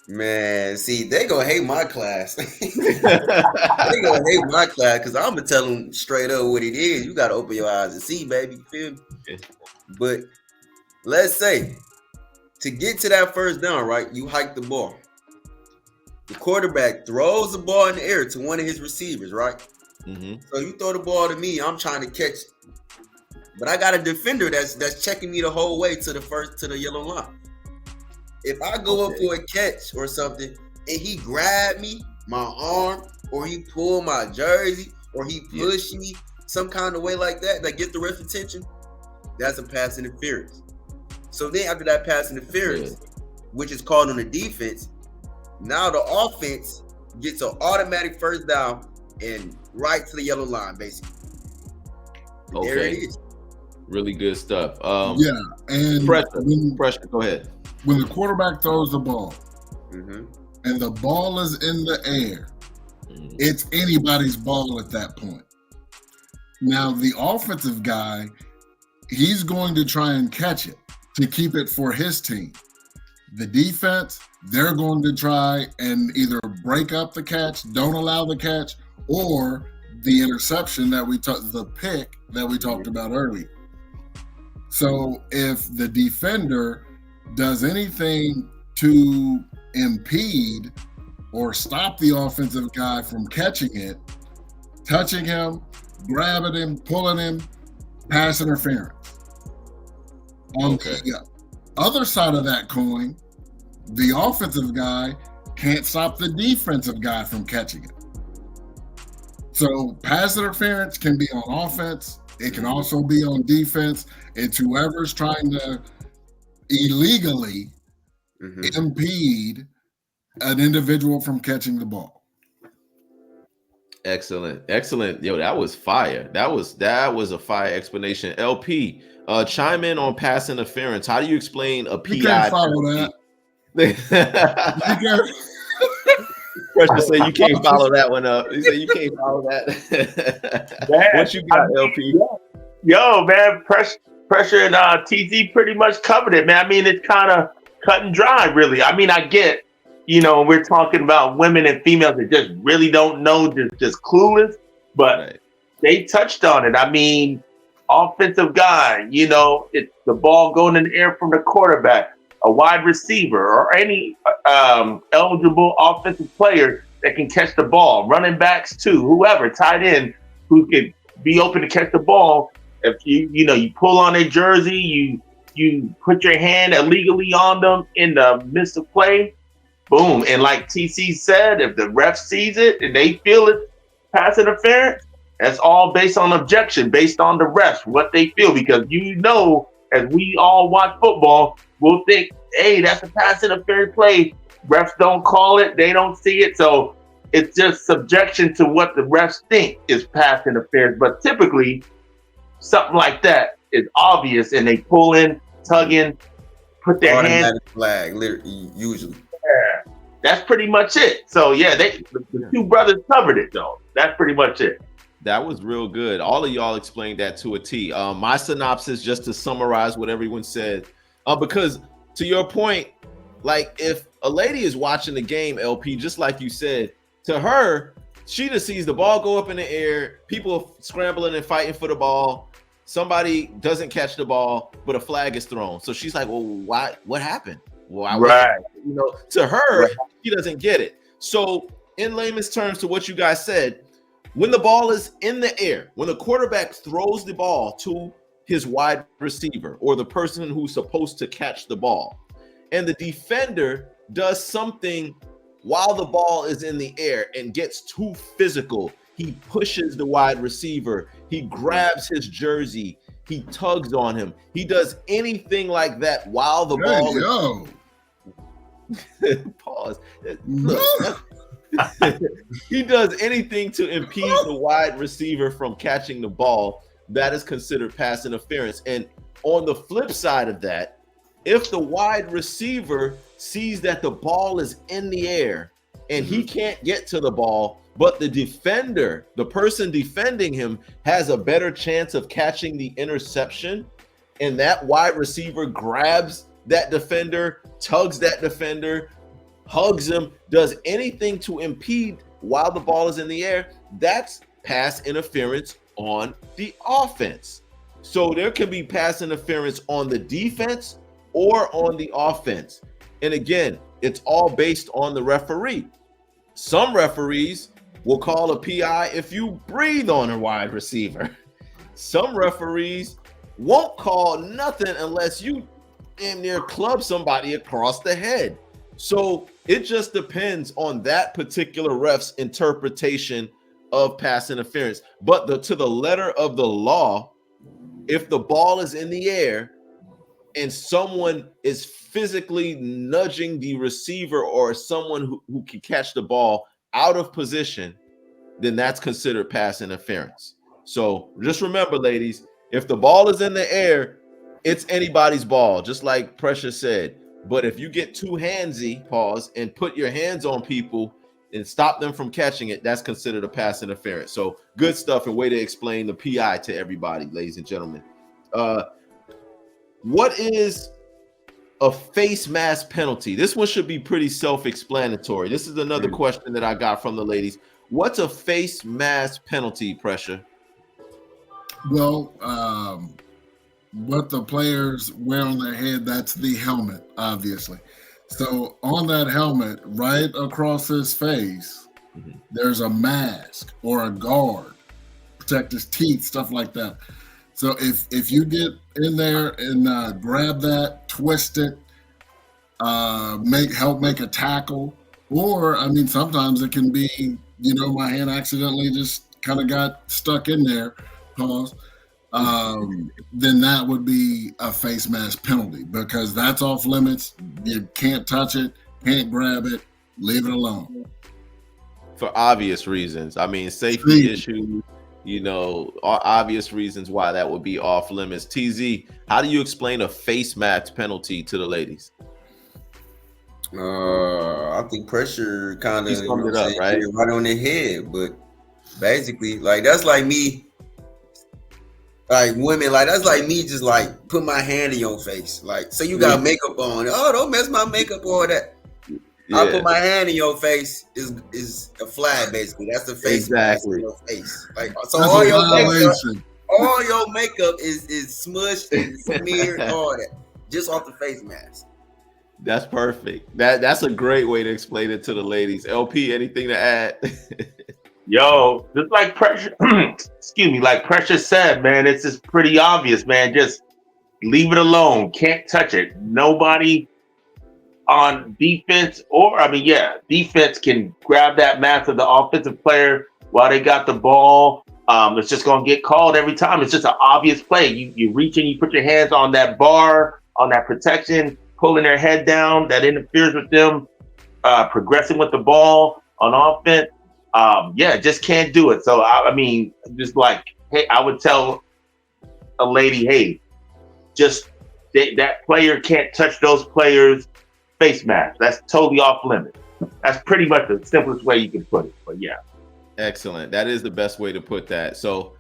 Man, see, they gonna hate my class. They gonna hate my class because I'm gonna tell them straight up what it is. You gotta open your eyes and see, baby. You feel me? But let's say to get to that first down, right? You hike the ball. The quarterback throws the ball in the air to one of his receivers, right? Mm-hmm. So you throw the ball to me, I'm trying to catch it. But I got a defender that's checking me the whole way to the yellow line. If I go up for a catch or something and he grab me, my arm, or he pull my jersey, or he push me some kind of way like that get the ref's attention, that's a pass interference. So then after that pass interference, which is called on the defense, now the offense gets an automatic first down and right to the yellow line, basically. Okay. There it is. Really good stuff. And pressure. Go ahead. When the quarterback throws the ball Mm-hmm. and the ball is in the air, it's anybody's ball at that point. Now, the offensive guy, he's going to try and catch it to keep it for his team. The defense, they're going to try and either break up the catch, don't allow the catch, or the interception that the pick that we talked about earlier. So if the defender does anything to impede or stop the offensive guy from catching it, touching him, grabbing him, pulling him, pass interference. On the other side of that coin, the offensive guy can't stop the defensive guy from catching it. So pass interference can be on offense. It can also be on defense. It's whoever's trying to illegally impede an individual from catching the ball. Excellent. Yo, that was fire. That was a fire explanation. LP, chime in on pass interference. How do you explain a PI? You can't follow that. Pressure said you can't follow that one up. He said you can't follow that. What you got, LP? Yo, man, pressure and TZ pretty much covered it, man. I mean, it's kind of cut and dry, really. I mean, I get, we're talking about women and females that just really don't know, just clueless, but they touched on it. I mean, offensive guy, it's the ball going in the air from the quarterback, a wide receiver, or any eligible offensive player that can catch the ball, running backs too, whoever, tight end, who could be open to catch the ball. If you pull on a jersey, you put your hand illegally on them in the midst of play, boom. And like TC said, if the ref sees it and they feel it, pass interference, that's all based on objection, based on the refs, what they feel. Because as we all watch football, we'll think, hey, that's a pass interference play. Refs don't call it, they don't see it. So it's just subjection to what the refs think is pass interference. But typically, something like that is obvious, and they pull in, tug in, put their hand. Flag, literally, usually. Yeah, that's pretty much it. So yeah, the two brothers covered it though. That's pretty much it. That was real good. All of y'all explained that to a T. My synopsis, just to summarize what everyone said, because to your point, like if a lady is watching the game, LP, just like you said, to her, she just sees the ball go up in the air, people scrambling and fighting for the ball. Somebody doesn't catch the ball, but a flag is thrown. So she's like, well, why? What happened? Well, Right. you know, to her, she doesn't get it. So in layman's terms, to what you guys said, when the ball is in the air, when the quarterback throws the ball to his wide receiver or the person who's supposed to catch the ball, and the defender does something while the ball is in the air and gets too physical, he pushes the wide receiver, he grabs his jersey, he tugs on him, he does anything like that while the ball is pause. Look, he does anything to impede the wide receiver from catching the ball, that is considered pass interference. And on the flip side of that, if the wide receiver sees that the ball is in the air and he can't get to the ball, but the defender, the person defending him, has a better chance of catching the interception, and that wide receiver grabs that defender, tugs that defender, hugs him, does anything to impede while the ball is in the air, that's pass interference on the offense. So there can be pass interference on the defense or on the offense. And again, it's all based on the referee. Some referees will call a PI if you breathe on a wide receiver. Some referees won't call nothing unless you damn near club somebody across the head. So it just depends on that particular ref's interpretation of pass interference. But to the letter of the law, if the ball is in the air and someone is physically nudging the receiver or someone who can catch the ball out of position, then that's considered pass interference. So just remember, ladies, if the ball is in the air, it's anybody's ball, just like Precious said. But if you get too handsy, pause, and put your hands on people and stop them from catching it, that's considered a pass interference. So good stuff and way to explain the PI to everybody, ladies and gentlemen. What is a face mask penalty? This one should be pretty self-explanatory. This is another question that I got from the ladies. What's a face mask penalty, Pressure? Well, what the players wear on their head, that's the helmet, obviously. So on that helmet, right across his face, there's a mask or a guard, protect his teeth, stuff like that. So if you get in there and grab that, twist it, help make a tackle, or I mean, sometimes it can be, my hand accidentally just kind of got stuck in there, pause. Then that would be a face mask penalty because that's off limits. You can't touch it, can't grab it, leave it alone. For obvious reasons. I mean, safety issues, obvious reasons why that would be off limits. TZ, how do you explain a face mask penalty to the ladies? I think Pressure kind of summed it up, right? Right on the head, but basically, like that's like me. Like women, like that's like me just like put my hand in your face. Like, so you got makeup on. Oh, don't mess my makeup or that. Yeah. I put my hand in your face is a flag basically. That's the face exactly. In your face. Like so all your makeup is smushed and smeared, all that. Just off the face mask. That's perfect. That's a great way to explain it to the ladies. LP, anything to add? Yo, just like Pressure, like Pressure said, man, it's just pretty obvious, man. Just leave it alone. Can't touch it. Nobody on defense defense can grab that mask of the offensive player while they got the ball. It's just going to get called every time. It's just an obvious play. You reach in, you put your hands on that bar, on that protection, pulling their head down. That interferes with them progressing with the ball on offense. Just can't do it. So, I mean, just like, hey, I would tell a lady, hey, just that player can't touch those players' face mask. That's totally off limits. That's pretty much the simplest way you can put it. But yeah. Excellent. That is the best way to put that. So,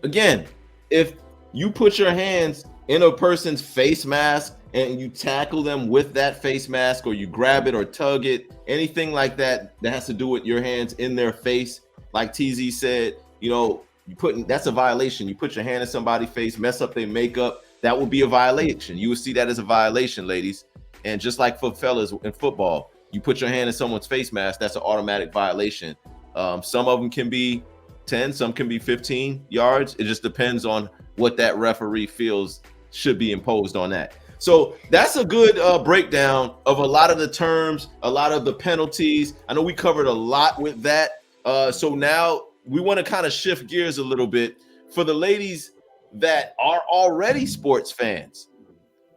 again, if you put your hands in a person's face mask and you tackle them with that face mask, or you grab it or tug it, anything like that that has to do with your hands in their face, like TZ said, that's a violation. You put your hand in somebody's face, mess up their makeup, that would be a violation. You would see that as a violation, ladies. And just like for fellas in football, you put your hand in someone's face mask, that's an automatic violation. Some of them can be 10, some can be 15 yards. It just depends on what that referee feels should be imposed on that. So that's a good breakdown of a lot of the terms, a lot of the penalties. I know we covered a lot with that. So now we want to kind of shift gears a little bit for the ladies that are already sports fans.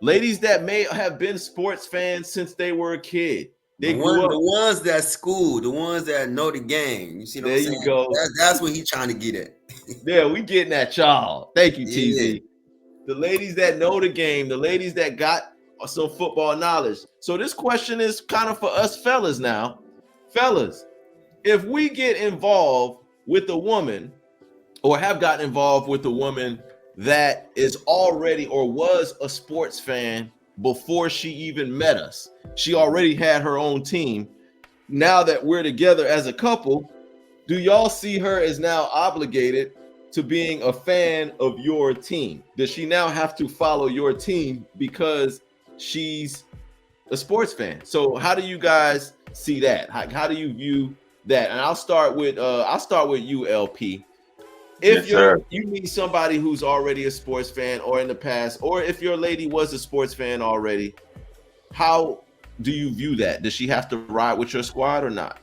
Ladies that may have been sports fans since they were a kid. The ones that school, the ones that know the game. You see what I'm saying? There you go. That's what he's trying to get at. Yeah, we getting at y'all. Thank you, TZ. Yeah. The ladies that know the game, the ladies that got some football knowledge. So this question is kind of for us fellas now. Fellas, if we get involved with a woman or have gotten involved with a woman that is already or was a sports fan before she even met us, she already had her own team. Now that we're together as a couple, do y'all see her as now obligated to being a fan of your team? Does she now have to follow your team because she's a sports fan? So how do you guys see that? How do you view that? And I'll start with you, LP. If you meet somebody who's already a sports fan, or in the past, or if your lady was a sports fan already, how do you view that? Does she have to ride with your squad or not?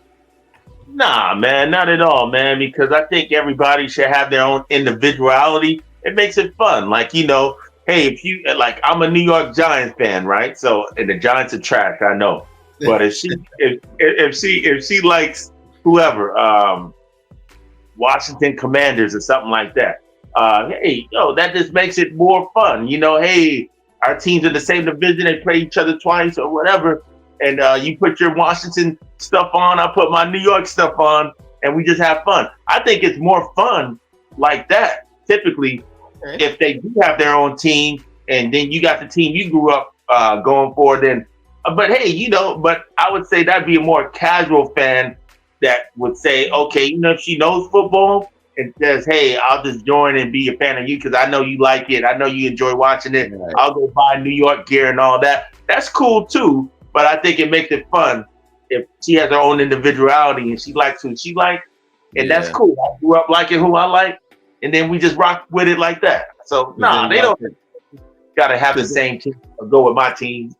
Nah, man, not at all, man, because I think everybody should have their own individuality. It makes it fun. Like, hey, if you I'm a New York Giants fan, right? So, and the Giants are trash, I know. But if she likes whoever, Washington Commanders or something like that, hey, that just makes it more fun. Hey, our teams in the same division, they play each other twice or whatever. And you put your Washington stuff on, I put my New York stuff on, and we just have fun. I think it's more fun like that, typically, if they do have their own team, and then you got the team you grew up going for. Then, but hey, but I would say that'd be a more casual fan that would say, okay, if she knows football and says, hey, I'll just join and be a fan of you because I know you like it, I know you enjoy watching it. Right. I'll go buy New York gear and all that. That's cool too. But I think it makes it fun if she has her own individuality and she likes who she likes, and that's cool. I grew up liking who I like, and then we just rock with it like that. So they don't gotta have the same team or go with my team.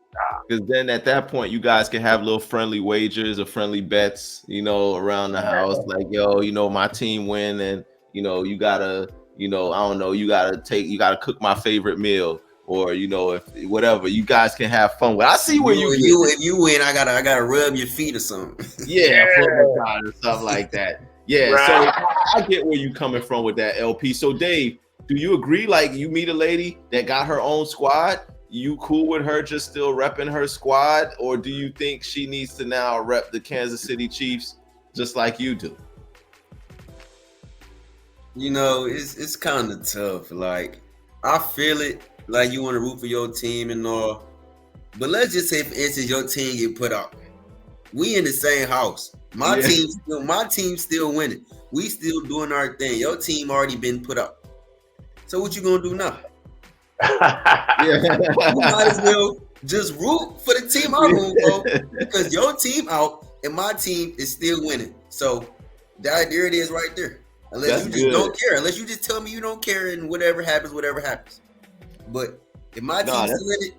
Because then at that point, you guys can have little friendly wagers or friendly bets, around the house. Like, my team win, and you gotta, I don't know, you gotta cook my favorite meal. Or if whatever, you guys can have fun with. I see where if you win, I gotta rub your feet or something. Yeah, or something like that. Yeah, right. So I get where you coming from with that, LP. So Dave, do you agree? Like, you meet a lady that got her own squad, you cool with her just still repping her squad, or do you think she needs to now rep the Kansas City Chiefs just like you do? It's kind of tough. Like, I feel it. Like, you want to root for your team and all, but let's just say, for instance, your team get put out. We in the same house. My team still winning. We still doing our thing. Your team already been put out. So what you gonna do now? You might as well just root for the team I'm rooting for, because your team out and my team is still winning. So there it is right there. Unless you just don't care. Unless you just tell me you don't care and whatever happens. But if my team's still in it,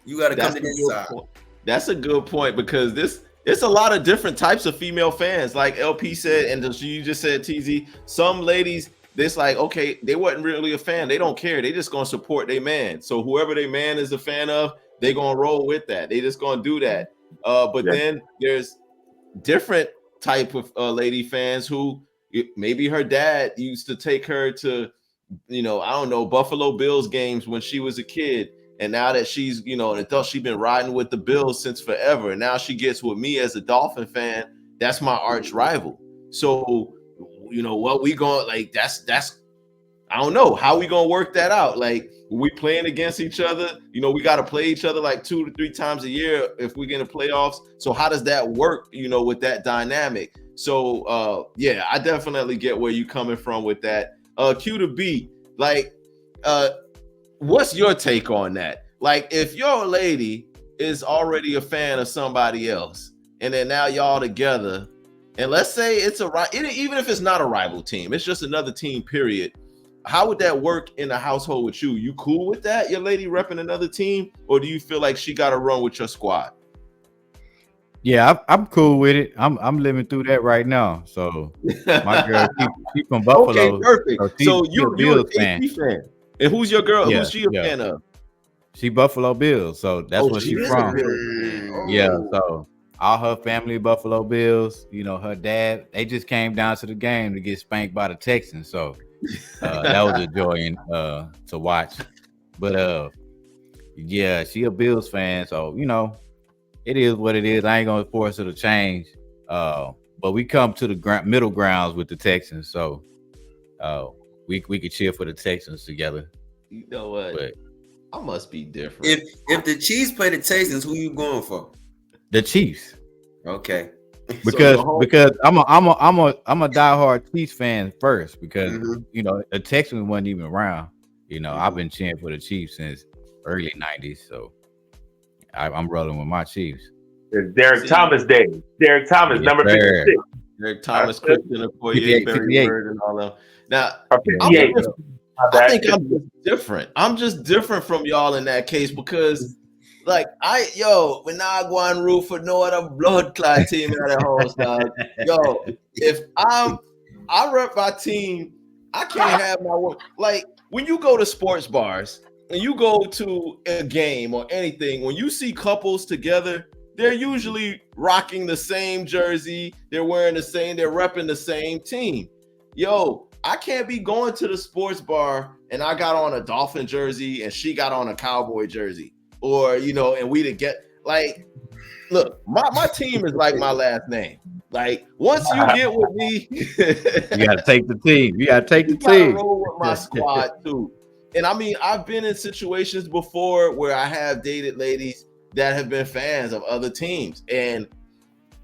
you got to come to this side. That's a good point, because it's a lot of different types of female fans. Like LP said, and you just said, TZ, some ladies, this like, okay, they wasn't really a fan. They don't care. They just going to support their man. So whoever their man is a fan of, they going to roll with that. They just going to do that. But then there's different type of lady fans who maybe her dad used to take her to, I don't know, Buffalo Bills games when she was a kid. And now that she's, an adult, she's been riding with the Bills since forever. And now she gets with me as a Dolphin fan. That's my arch rival. So, you know what we going like? That's I don't know how we gonna work that out. Like, we playing against each other. You know, we got to play each other like 2 to 3 times a year if we get in the playoffs. So how does that work? You know, with that dynamic. So yeah, I definitely get where you coming from with that. Q to B, like, what's your take on that? Like, if your lady is already a fan of somebody else, and then now y'all together, and let's say it's even if it's not a rival team, it's just another team, period. How would that work in the household with you? You cool with that? Your lady repping another team, or do you feel like she got to run with your squad? Yeah, I'm cool with it. I'm living through that right now. So my girl, she from Buffalo. Okay, perfect. So you're a fan. And who's your girl? Yeah, who's she a fan of? She Buffalo Bills. So that's where she's from. Yeah. So all her family Buffalo Bills. You know, her dad. They just came down to the game to get spanked by the Texans. So that was a joy to watch. But yeah, she a Bills fan. So you know, it is what it is. I ain't gonna force her to change. But we come to the middle grounds with the Texans. So we could cheer for the Texans together. You know what? But I must be different. If the Chiefs play the Texans, who you going for? the Chiefs. Okay. Because I'm a diehard Chiefs fan first, because you know the Texans wasn't even around. You know, I've been cheering for the Chiefs since early 90s. So I'm rolling with my Chiefs. It's Derek Thomas Day. Derek Thomas, number 56. Derek Thomas, Christian Okoye, Barry Bird, and all them. Now, I think I'm just different. I'm just different from y'all in that case, because, like, when I go and root for no other blood clot team out at home, dog. Yo, if I rep my team, I can't have my work. Like, when you go to sports bars and you go to a game or anything, when you see couples together, they're usually rocking the same jersey. They're wearing the same, they're repping the same team. Yo, I can't be going to the sports bar and I got on a Dolphin jersey and she got on a Cowboy jersey. Or, you know, and we to get, like, look, my team is like my last name. Like, once you get with me, you gotta take the team. You gotta take the team. Roll with my squad too. And I mean, I've been in situations before where I have dated ladies that have been fans of other teams, and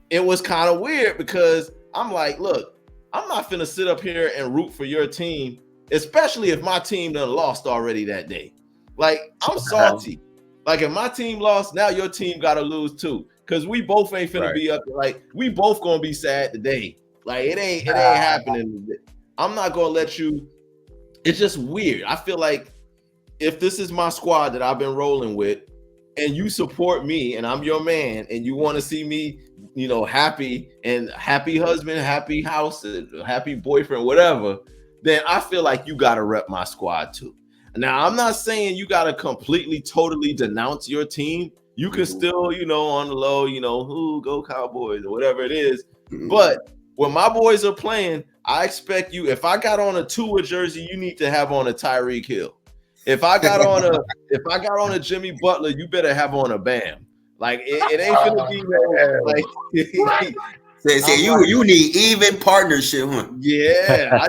it was kind of weird because I'm like, look, I'm not finna sit up here and root for your team, especially if my team done lost already that day. Like, I'm salty. Like, if my team lost, now your team gotta lose too, because we both ain't finna be up. Like, we both gonna be sad today. Like, it ain't happening. I'm not gonna let you. It's just weird. I feel like if this is my squad that I've been rolling with, and you support me, and I'm your man, and you want to see me, you know, happy husband, happy house, happy boyfriend, whatever, then I feel like you got to rep my squad too. Now, I'm not saying you got to completely, totally denounce your team. You can still, you know, on the low, you know, go Cowboys or whatever it is. But when my boys are playing, I expect you, if I got on a Tua jersey, you need to have on a Tyreek Hill. If I got on a Jimmy Butler, you better have on a Bam. Like, it ain't gonna be like you need even partnership, huh? Yeah,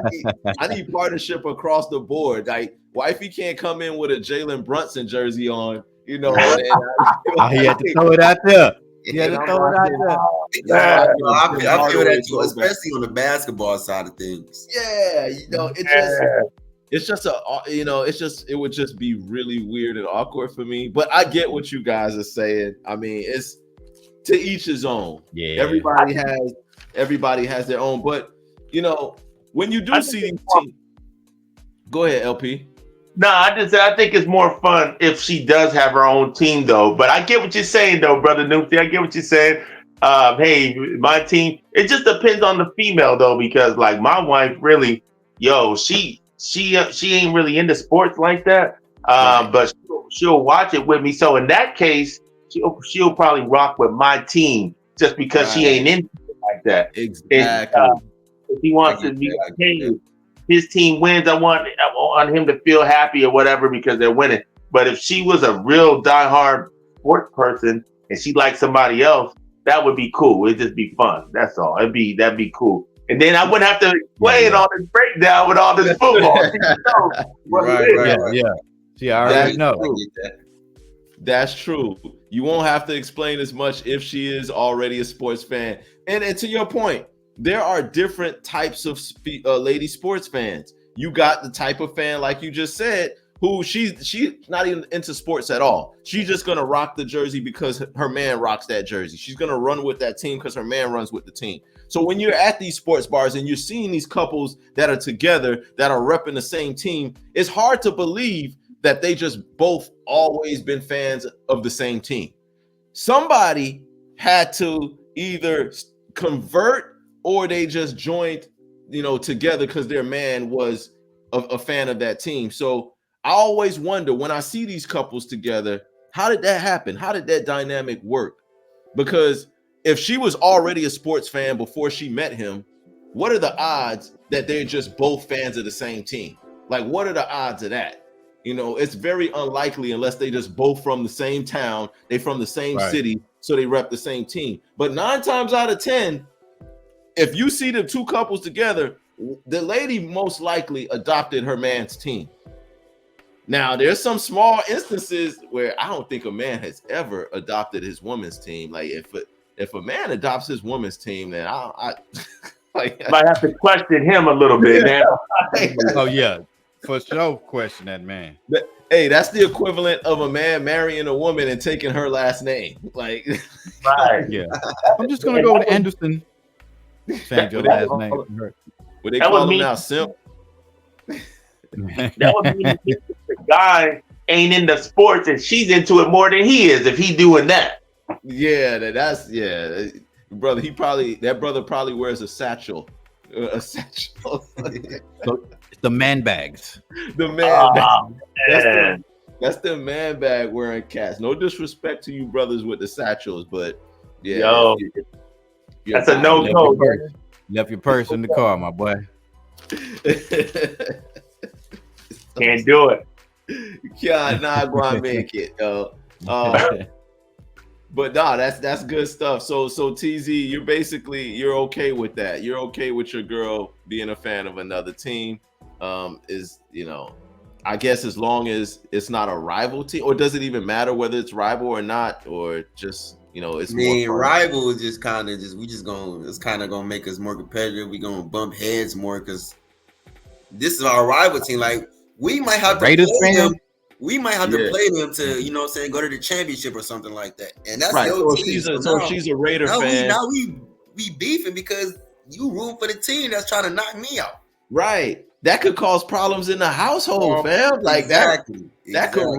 I need partnership across the board. Like, wifey can't come in with a Jalen Brunson jersey on, you know. He had to throw it out there. Yeah, I feel that too, especially on the basketball side of things. Yeah, you know, it would just be really weird and awkward for me. But I get what you guys are saying. I mean, it's to each his own. Yeah, everybody has their own. But you know, when you do see these teams, go ahead, LP. No, I think it's more fun if she does have her own team, though. But I get what you're saying, though, brother Noopsy. I get what you're saying. Hey, my team. It just depends on the female, though, because like my wife, really, she ain't really into sports like that. But she'll watch it with me. So in that case, she'll probably rock with my team just because she ain't into it like that. Exactly. If he wants to be like, hey, his team wins, I want him to feel happy or whatever because they're winning. But if she was a real diehard sports person and she liked somebody else, that would be cool. It'd just be fun. That's all. That'd be cool. And then I wouldn't have to explain all this breakdown with all this football. You know what it is. Yeah. See, I already know. That's true. You won't have to explain as much if she is already a sports fan. And to your point, there are different types of lady sports fans. You got the type of fan, like you just said, who she's not even into sports at all. She's just gonna rock the jersey because her man rocks that jersey. She's gonna run with that team because her man runs with the team. So when you're at these sports bars and you're seeing these couples that are together that are repping the same team, it's hard to believe that they just both always been fans of the same team. Somebody had to either convert or they just joined, together because their man was a fan of that team. So I always wonder when I see these couples together, how did that happen? How did that dynamic work? Because if she was already a sports fan before she met him, what are the odds that they're just both fans of the same team? Like, what are the odds of that? It's very unlikely unless they just both from the same town, they from the same city, so they rep the same team. But 9 times out of 10, if you see the two couples together, the lady most likely adopted her man's team. Now, there's some small instances where I don't think a man has ever adopted his woman's team. Like, if a man adopts his woman's team, then I might have to question him a little bit, man. Oh yeah, for sure, question that man. Hey, that's the equivalent of a man marrying a woman and taking her last name. Like, right? Yeah, I'm just gonna go with Anderson. Change your last name. What they call him now, simp. That would mean the guy ain't into sports and she's into it more than he is if he doing that. Yeah, brother. That brother probably wears a satchel. So it's the man bags. The man bag. That's the man bag wearing cats. No disrespect to you brothers with the satchels, but yeah. That's a no-no. Left your purse in the car, my boy. Can't do it. Can't not gonna make it, though. But no, that's good stuff. So TZ, you're okay with that. You're okay with your girl being a fan of another team. I guess as long as it's not a rival team, or does it even matter whether it's rival or not, or just it's more rival is just kind of it's kind of gonna make us more competitive. We're gonna bump heads more because this is our rival team. Like, we might have to play them. We might have to play them to, go to the championship or something like that. And that's right. So she's a Raider fan. Now we beefing because you root for the team that's trying to knock me out. Right. That could cause problems in the household, fam. Like that could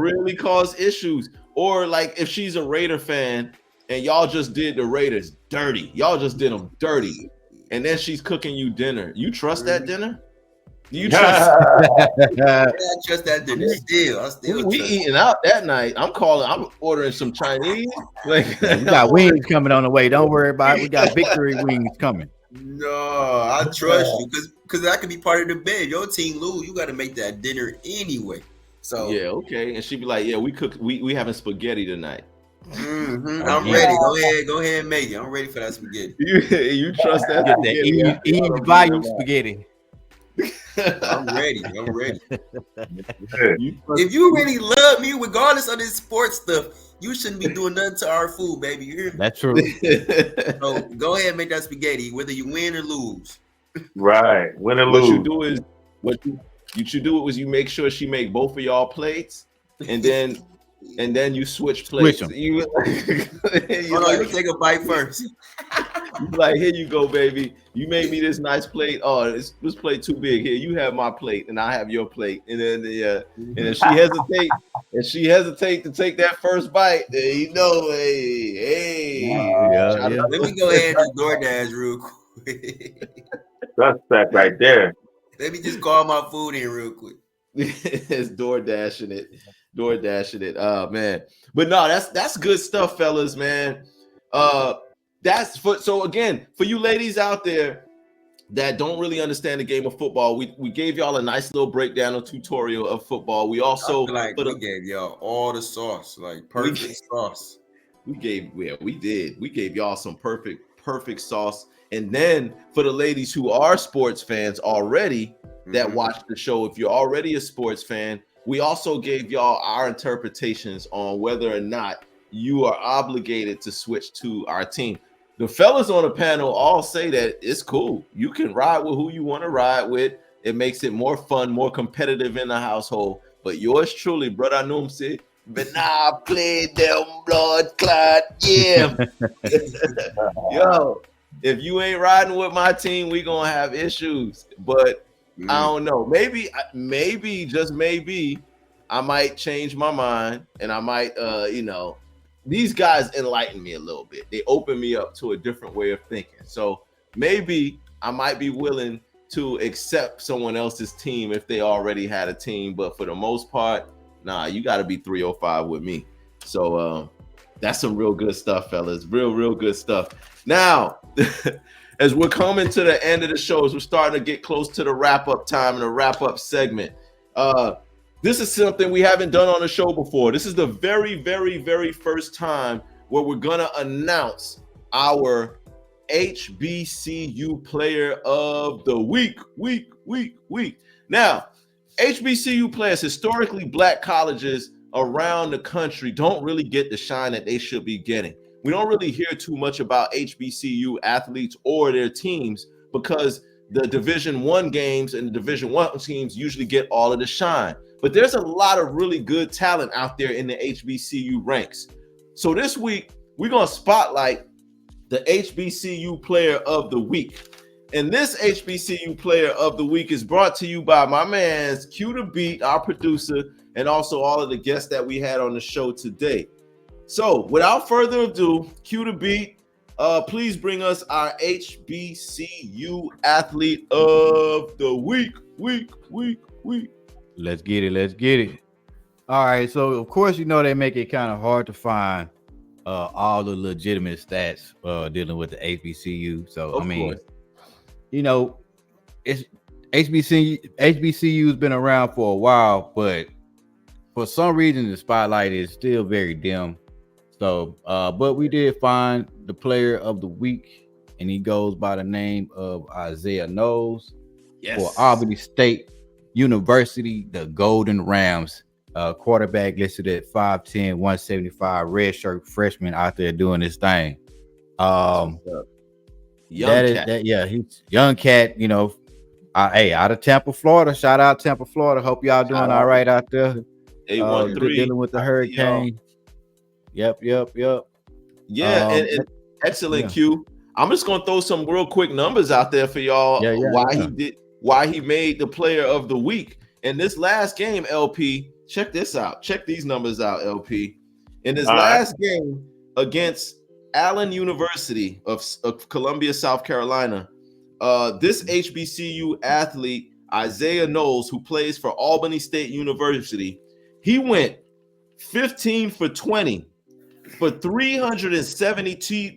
really cause issues. Or like if she's a Raider fan and y'all just did the Raiders dirty. Y'all just did them dirty. And then she's cooking you dinner. You trust that dinner? You trust? I trust that dinner still. We eating out that night. I'm ordering some Chinese. Like, we got wings coming on the way. Don't worry about it. We got victory wings coming. No, I trust you because that could be part of the bed. Your team lose, you got to make that dinner anyway. So yeah, okay. And she'd be like, "Yeah, we having spaghetti tonight." Mm-hmm. I'm ready. Go ahead and make it. I'm ready for that spaghetti. You trust that? Get that Eve value spaghetti. I'm ready. If you really love me, regardless of this sports stuff, you shouldn't be doing nothing to our food, baby. You hear me? That's true. So go ahead and make that spaghetti, whether you win or lose. Right, win or lose. What you should do is you make sure she make both of y'all plates, and then you switch plates. You take a bite first. You like, here you go, baby. You made me this nice plate. Oh, this plate too big. Here, you have my plate, and I have your plate. And then and if she hesitate to take that first bite, then hey. Let me go ahead and DoorDash real quick. Suspect right there. Let me just call my food in real quick. It's DoorDashing it. Oh man. But no, that's good stuff, fellas, man. So again, for you ladies out there that don't really understand the game of football, we gave y'all a nice little breakdown or tutorial of football. We also we gave y'all all the sauce, like perfect sauce. We gave y'all some perfect perfect sauce. And then for the ladies who are sports fans already that watch the show, if you're already a sports fan, we also gave y'all our interpretations on whether or not you are obligated to switch to our team. The fellas on the panel all say that it's cool. You can ride with who you want to ride with. It makes it more fun, more competitive in the household. But yours truly, brother Noom said, but nah, play them blood clot. Yeah. Yo, if you ain't riding with my team, we gonna have issues. But I don't know. Maybe, just maybe, I might change my mind and I might, these guys enlighten me a little bit. They open me up to a different way of thinking. So maybe I might be willing to accept someone else's team if they already had a team. But for the most part, nah, you got to be 305 with me. So that's some real good stuff, fellas. Real good stuff. Now, as we're coming to the end of the show, as we're starting to get close to the wrap-up time and the wrap-up segment, this is something we haven't done on the show before. This is the very, very, very first time where we're going to announce our HBCU Player of the Week. Now, HBCU players, historically black colleges around the country, don't really get the shine that they should be getting. We don't really hear too much about HBCU athletes or their teams because the Division I games and the Division I teams usually get all of the shine. But there's a lot of really good talent out there in the HBCU ranks. So this week, we're going to spotlight the HBCU Player of the Week. And this HBCU Player of the Week is brought to you by my man's Q the Beat, our producer, and also all of the guests that we had on the show today. So without further ado, Q the Beat, please bring us our HBCU Athlete of the Week. Let's get it. All right, so of course, they make it kind of hard to find all the legitimate stats dealing with the HBCU. So Of course. It's HBCU's been around for a while, but for some reason the spotlight is still very dim. So, but we did find the Player of the Week, and he goes by the name of Isaiah Knowles for Albany State University, the Golden Rams. Quarterback listed at 5'10", 175, redshirt freshman out there doing his thing. He's young cat. Hey, out of Tampa, Florida. Shout out Tampa, Florida. Hope y'all doing all right out there. Dealing with the hurricane. Yep. Yeah, and excellent, Q. I'm just gonna throw some real quick numbers out there for y'all. Why he made the Player of the Week in this last game. LP, check this out. Check these numbers out, LP. In his last game against Allen University of Columbia, South Carolina, this HBCU athlete Isaiah Knowles, who plays for Albany State University, he went 15 for 20 for 372.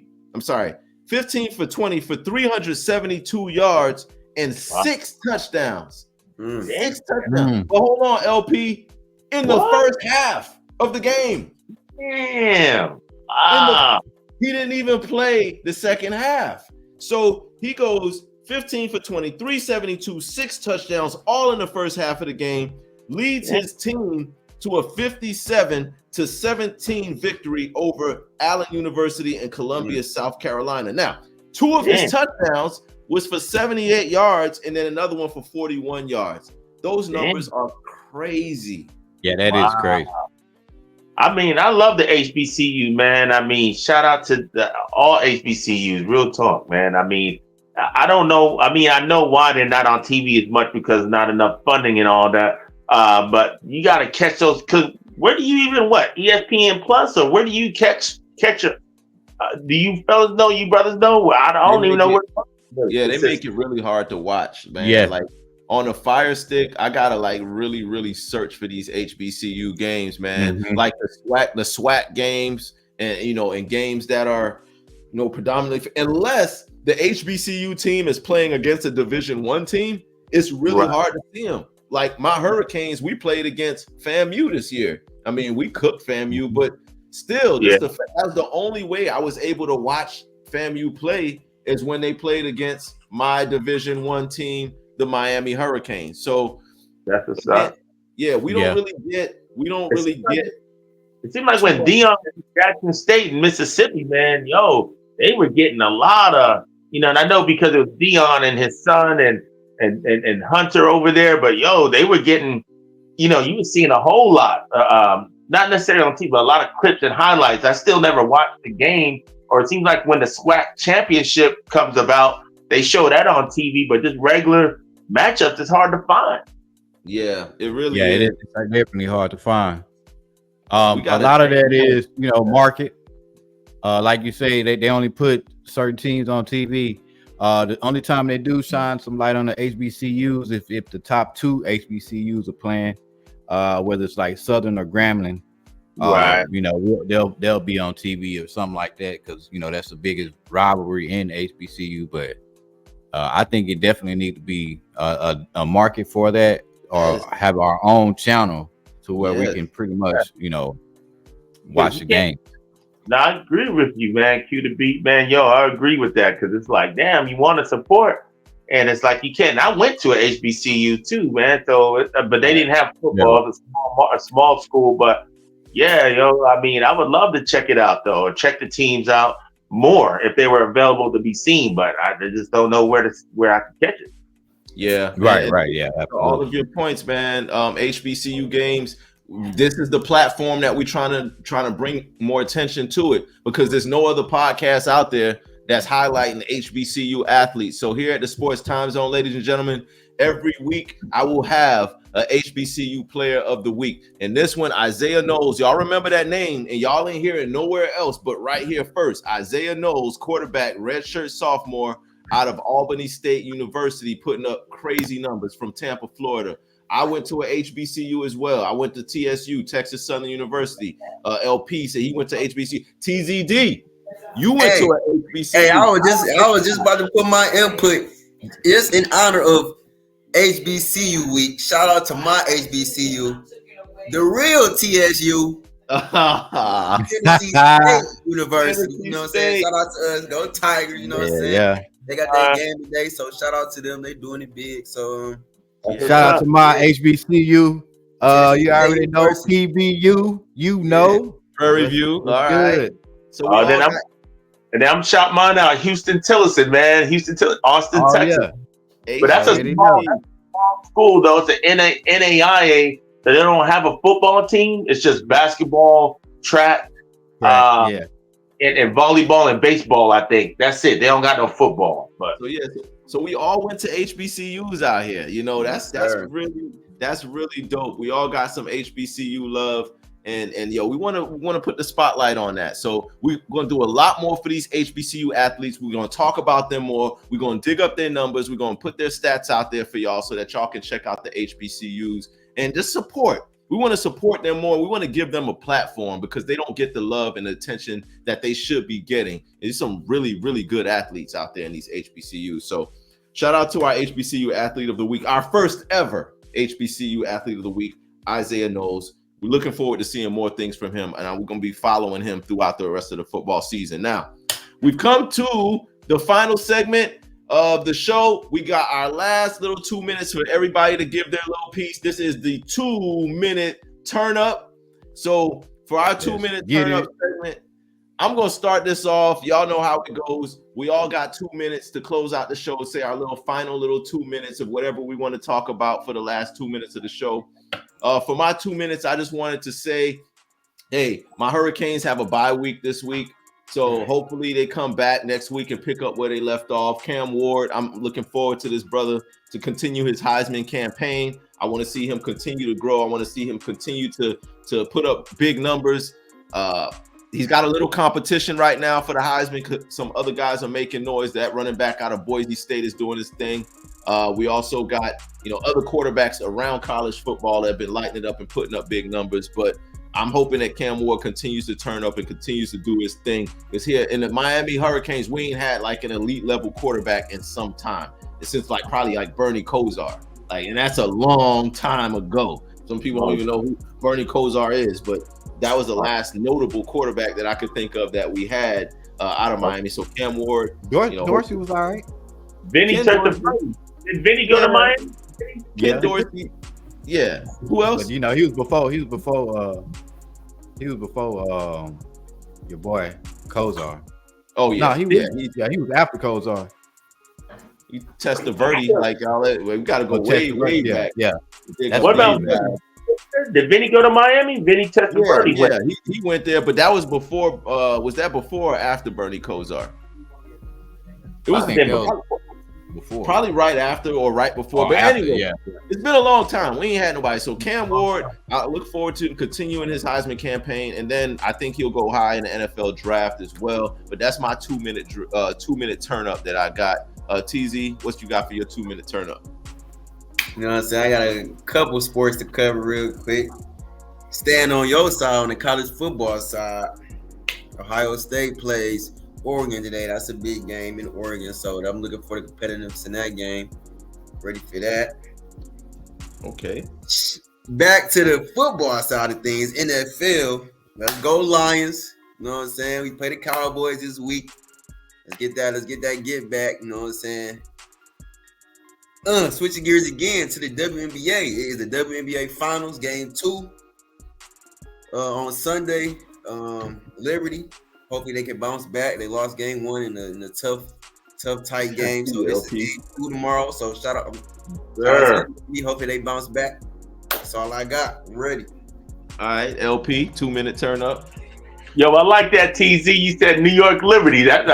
15 for 20 for 372 yards and 6 touchdowns. 6 touchdowns. But hold on, LP. In the first half of the game. Damn. He didn't even play the second half. So he goes 15 for 20, 372, 6 touchdowns, all in the first half of the game, leads his team to a 57-17 victory over Allen University in Columbia, South Carolina. Now, 2 of his touchdowns was for 78 yards and then another one for 41 yards. Those numbers are crazy. Yeah, that is crazy. I mean, I love the HBCU, man. I mean, shout out to all HBCUs. Real talk, man. I mean, I don't know. I mean, I know why they're not on TV as much because not enough funding and all that. But you got to catch those. Cause where do you even ESPN Plus or where do you catch it? Do you fellas know? You brothers know? I don't even know what. Yeah, they make it really hard to watch, man. Yeah. Like on a Fire Stick, I gotta really search for these HBCU games, man. Like the SWAC games, and and games that are predominantly, unless the HBCU team is playing against a Division I team, it's really hard to see them. Like my Hurricanes, we played against FAMU this year. I mean, we cooked FAMU, but still, that was the only way I was able to watch FAMU play is when they played against my Division I team, the Miami Hurricanes. So that's what's up. Yeah, we don't really get. It seemed like when Deion and Jackson State in Mississippi, man, they were getting a lot of, and I know because it was Deion and his son and Hunter over there, but they were getting, you were seeing a whole lot, not necessarily on TV, but a lot of clips and highlights. I still never watched the game, or it seems like when the SWAC championship comes about, they show that on TV, but just regular matchups is hard to find. Yeah, it really is. It is definitely hard to find. A lot of that is, market. Like you say, they only put certain teams on TV. The only time they do shine some light on the HBCUs if the top 2 HBCUs are playing, whether it's like Southern or Grambling. Right. They'll be on TV or something like that because that's the biggest rivalry in HBCU. But I think it definitely need to be a market for that, or have our own channel to where we can pretty much, watch the game. No, I agree with you, man. Q to beat, man. I agree with that because it's like, damn, you want to support, and it's like you can't. I went to a HBCU too, man. So, but they didn't have football. It's a small school, but I mean, I would love to check it out though, or check the teams out more if they were available to be seen. But I just don't know where I can catch it. Yeah, right. Yeah, absolutely. All of your points, man. HBCU games. This is the platform that we're trying to bring more attention to it, because there's no other podcast out there that's highlighting HBCU athletes. So here at the Sports Time Zone, ladies and gentlemen, every week I will have a HBCU player of the week. And this one, Isaiah Knowles. Y'all remember that name, and y'all ain't hear it nowhere else but right here first. Isaiah Knowles, quarterback, redshirt sophomore out of Albany State University, putting up crazy numbers from Tampa, Florida. I went to a HBCU as well. I went to TSU, Texas Southern University. LP said he went to HBCU. TZD, you went to a HBCU. Hey, I was just about to put my input just in honor of HBCU week. Shout out to my HBCU, the real TSU. Tennessee State University. You know what I'm saying? Shout out to us. Go Tigers. You know what I'm saying? Yeah. They got that game today, so shout out to them. They doing it big. So shout out to my HBCU. You already know PBU. Prairie View. All right. So then I'm shouting mine out. Houston Tillerson, man. Austin, Texas. Yeah. But that's a small school though. It's an NAIA. That they don't have a football team. It's just basketball, track, and volleyball and baseball. I think that's it. They don't got no football. But so we all went to HBCUs out here. That's really dope. We all got some HBCU love, and we want to put the spotlight on that. So we're going to do a lot more for these HBCU athletes. We're going to talk about them more. We're going to dig up their numbers. We're going to put their stats out there for y'all so that y'all can check out the HBCUs. And just support. We want to support them more. We want to give them a platform because they don't get the love and attention that they should be getting. There's some really, really good athletes out there in these HBCUs. So shout out to our HBCU athlete of the week, our first ever HBCU athlete of the week, Isaiah Knowles. We're looking forward to seeing more things from him, and we're going to be following him throughout the rest of the football season. Now, we've come to the final segment of the show. We got our last little 2 minutes for everybody to give their little piece. This is the 2-minute turn up. So for our 2-minute turn up segment, I'm going to start this off. Y'all know how it goes. We all got 2 minutes to close out the show, say our final 2 minutes of whatever we want to talk about for the last 2 minutes of the show. For my 2 minutes, I just wanted to say, hey, my Hurricanes have a bye week this week. So hopefully they come back next week and pick up where they left off. Cam Ward, I'm looking forward to this brother to continue his Heisman campaign. I want to see him continue to grow. I want to see him continue to put up big numbers. He's got a little competition right now for the Heisman. Some other guys are making noise. That running back out of Boise State is doing his thing. We also got, other quarterbacks around college football that have been lighting it up and putting up big numbers. But I'm hoping that Cam Ward continues to turn up and continues to do his thing. Because here in the Miami Hurricanes, we ain't had like an elite level quarterback in some time. It's since probably Bernie Kosar. And that's a long time ago. So Some people don't even know who Bernie Kosar is, but that was the last notable quarterback that I could think of that we had out of Miami. So Cam Ward, Dorsey was all right. Vinny took the Brady. Did Vinny go to Miami? Yeah, Dorsey. Yeah. Who else? But he was before your boy Kosar. Oh yeah. No, he was after Kosar. You test the Verdi like y'all. We got to go way back. Yeah. What about did Vinny go to Miami? Vinny tested Bernie. Yeah, he went there, but that was before. Was that before or after Bernie Kosar? It was before. Probably right after or right before. But after, anyway, it's been a long time. We ain't had nobody. So Cam Ward, I look forward to continuing his Heisman campaign, and then I think he'll go high in the NFL draft as well. But that's my 2 minute turn up that I got. TZ, what you got for your 2 minute turn up? You know what I'm saying? I got a couple sports to cover real quick. Staying on your side, on the college football side, Ohio State plays Oregon today. That's a big game in Oregon, so I'm looking for the competitiveness in that game. Ready for that. Okay. Back to the football side of things, NFL. Let's go Lions. You know what I'm saying? We play the Cowboys this week. Let's get that get back. You know what I'm saying? Switching gears again to the WNBA. It is the WNBA Finals, Game 2 on Sunday. Liberty. Hopefully they can bounce back. They lost Game 1 in a tough, tight game. So this is Game 2 tomorrow. So shout out. Hopefully they bounce back. That's all I got. I'm ready. All right, LP, 2 minute turn up. Yo, I like that, TZ. You said New York Liberty. That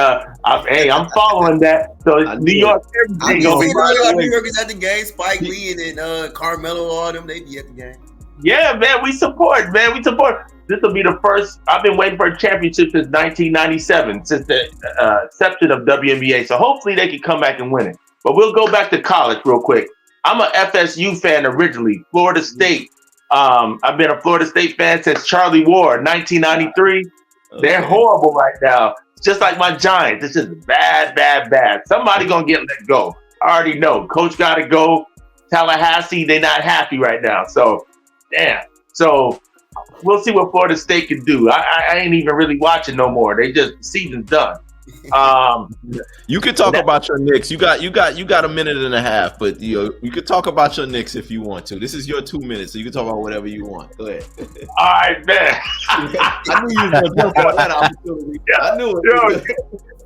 I'm following that. So New York, everything. New York is at the game. Spike Lee and then Carmelo, all them, they be at the game. Yeah, man, we support. This will be the first. I've been waiting for a championship since 1997, since the inception of WNBA. So hopefully they can come back and win it. But we'll go back to college real quick. I'm a FSU fan originally, Florida State. I've been a Florida State fan since Charlie Ward, 1993. Okay. They're horrible right now. Just like my Giants. It's just bad. Somebody gonna get let go. I already know. Coach gotta go. Tallahassee, they're not happy right now. So, damn. So, we'll see what Florida State can do. I ain't even really watching no more. Season's done. You can talk about your Knicks. You got a minute and a half, but you can talk about your Knicks if you want to. This is your 2 minutes, so you can talk about whatever you want. Go ahead. All right, man. I knew you were going to jump on that opportunity. I knew it.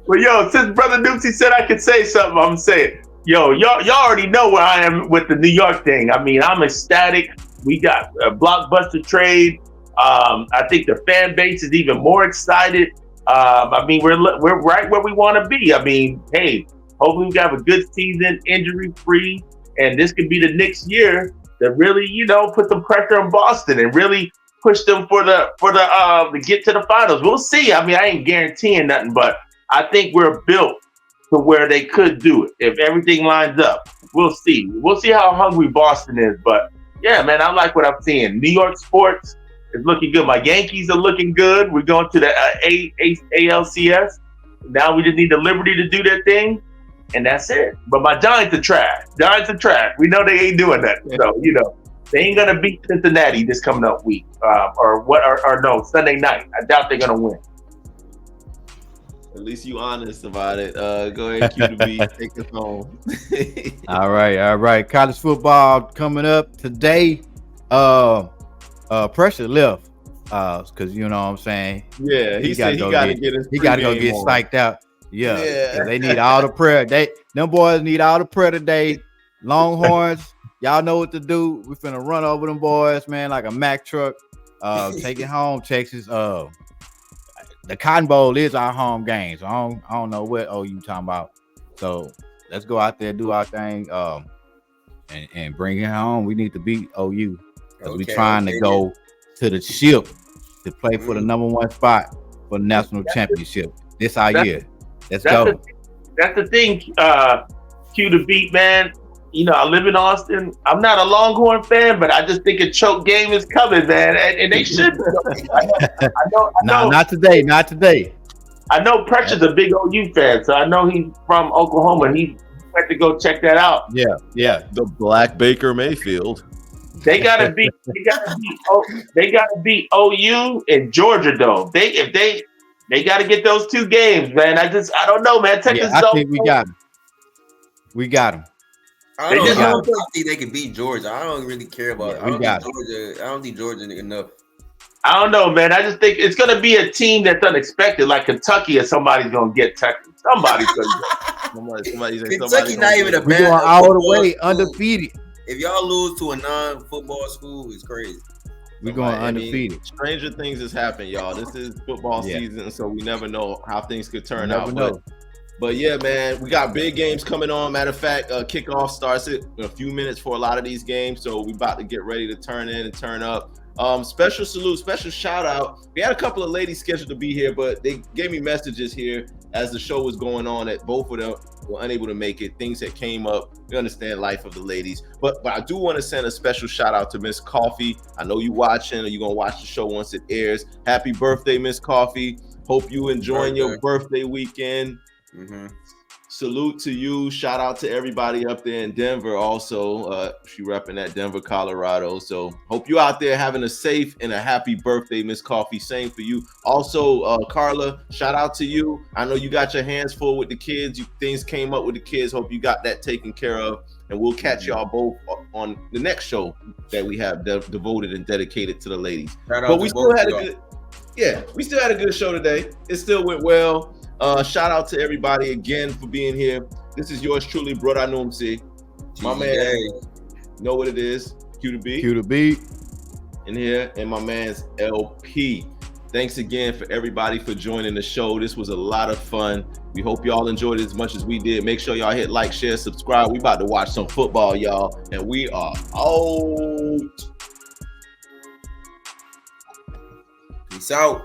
Well, since Brother Nupsy said I could say something, I'm saying, y'all already know where I am with the New York thing. I mean, I'm ecstatic. We got a blockbuster trade. I think the fan base is even more excited. I mean, we're right where we want to be. I mean, hey, hopefully we have a good season, injury-free, and this could be the next year that really, put some pressure on Boston and really push them for the get to the finals. We'll see. I mean, I ain't guaranteeing nothing, but I think we're built to where they could do it if everything lines up. We'll see. We'll see how hungry Boston is, but yeah, man, I like what I'm seeing. New York sports is looking good. My Yankees are looking good. We're going to the ALCS. Now we just need the Liberty to do their thing, and that's it. But my Giants are trash. We know they ain't doing that. So, they ain't going to beat Cincinnati this coming up week. No, Sunday night. I doubt they're going to win. At least you honest about it. Go ahead, QB, take us home. All right. College football coming up today. Pressure left, because you know what I'm saying. Yeah, he said he got to get psyched out. Yeah. They need all the prayer. Them boys need all the prayer today. Longhorns, y'all know what to do. We finna run over them boys, man, like a Mack truck. Take it home, Texas. The Cotton Bowl is our home game, so I don't know what you talking about. So let's go out there, do our thing, and bring it home. We need to beat OU. We're trying to go to the ship to play for the number 1 spot for the national championship. This our year. Let's go. That's the thing, Q to beat, man. I live in Austin. I'm not a Longhorn fan, but I just think a choke game is coming, man. And they should. I know. No, not today. Not today. I know Pressure's a big OU fan, so I know he's from Oklahoma. He had to go check that out. Yeah. The Black Baker Mayfield. They gotta beat OU and Georgia though. They gotta get those 2 games, man. I don't know, man. Texas. Yeah, I think we got him. We got him. I don't think they can beat Georgia. I don't really care about. Yeah, I don't think Georgia enough. I don't know, man. I just think it's gonna be a team that's unexpected, like Kentucky, or somebody's gonna get Texas. Somebody's gonna get. Kentucky not even a bad. We're going all the way undefeated. If y'all lose to a non-football school, it's crazy. We're going undefeated. Stranger things has happened, y'all. This is football season, so we never know how things could turn out. But yeah, man, we got big games coming on. Matter of fact, kickoff starts in a few minutes for a lot of these games, so we about to get ready to turn in and turn up. Special salute, special shout out. We had a couple of ladies scheduled to be here, but they gave me messages here as the show was going on that both of them were unable to make it. Things that came up. We understand life of the ladies, but I do want to send a special shout out to Miss Coffee. I know you watching, or you're gonna watch the show once it airs. Happy birthday, Miss Coffee. Hope you enjoying your birthday weekend. Mm-hmm. Salute to you. Shout out to everybody up there in Denver also. She repping at Denver, Colorado. So hope you out there having a safe and a happy birthday, Miss Coffee. Same for you. Also, Carla, shout out to you. I know you got your hands full with the kids. Things came up with the kids. Hope you got that taken care of. And we'll catch y'all both on the next show that we have devoted and dedicated to the ladies. But we still had a good show today. It still went well. Shout out to everybody again for being here. This is yours truly, Brother Numsi. My man, know what it is. Q to B in here, and my man's LP. Thanks again for everybody for joining the show. This was a lot of fun. We hope y'all enjoyed it as much as we did. Make sure y'all hit like, share, subscribe. We about to watch some football, y'all, and we are out. Peace out.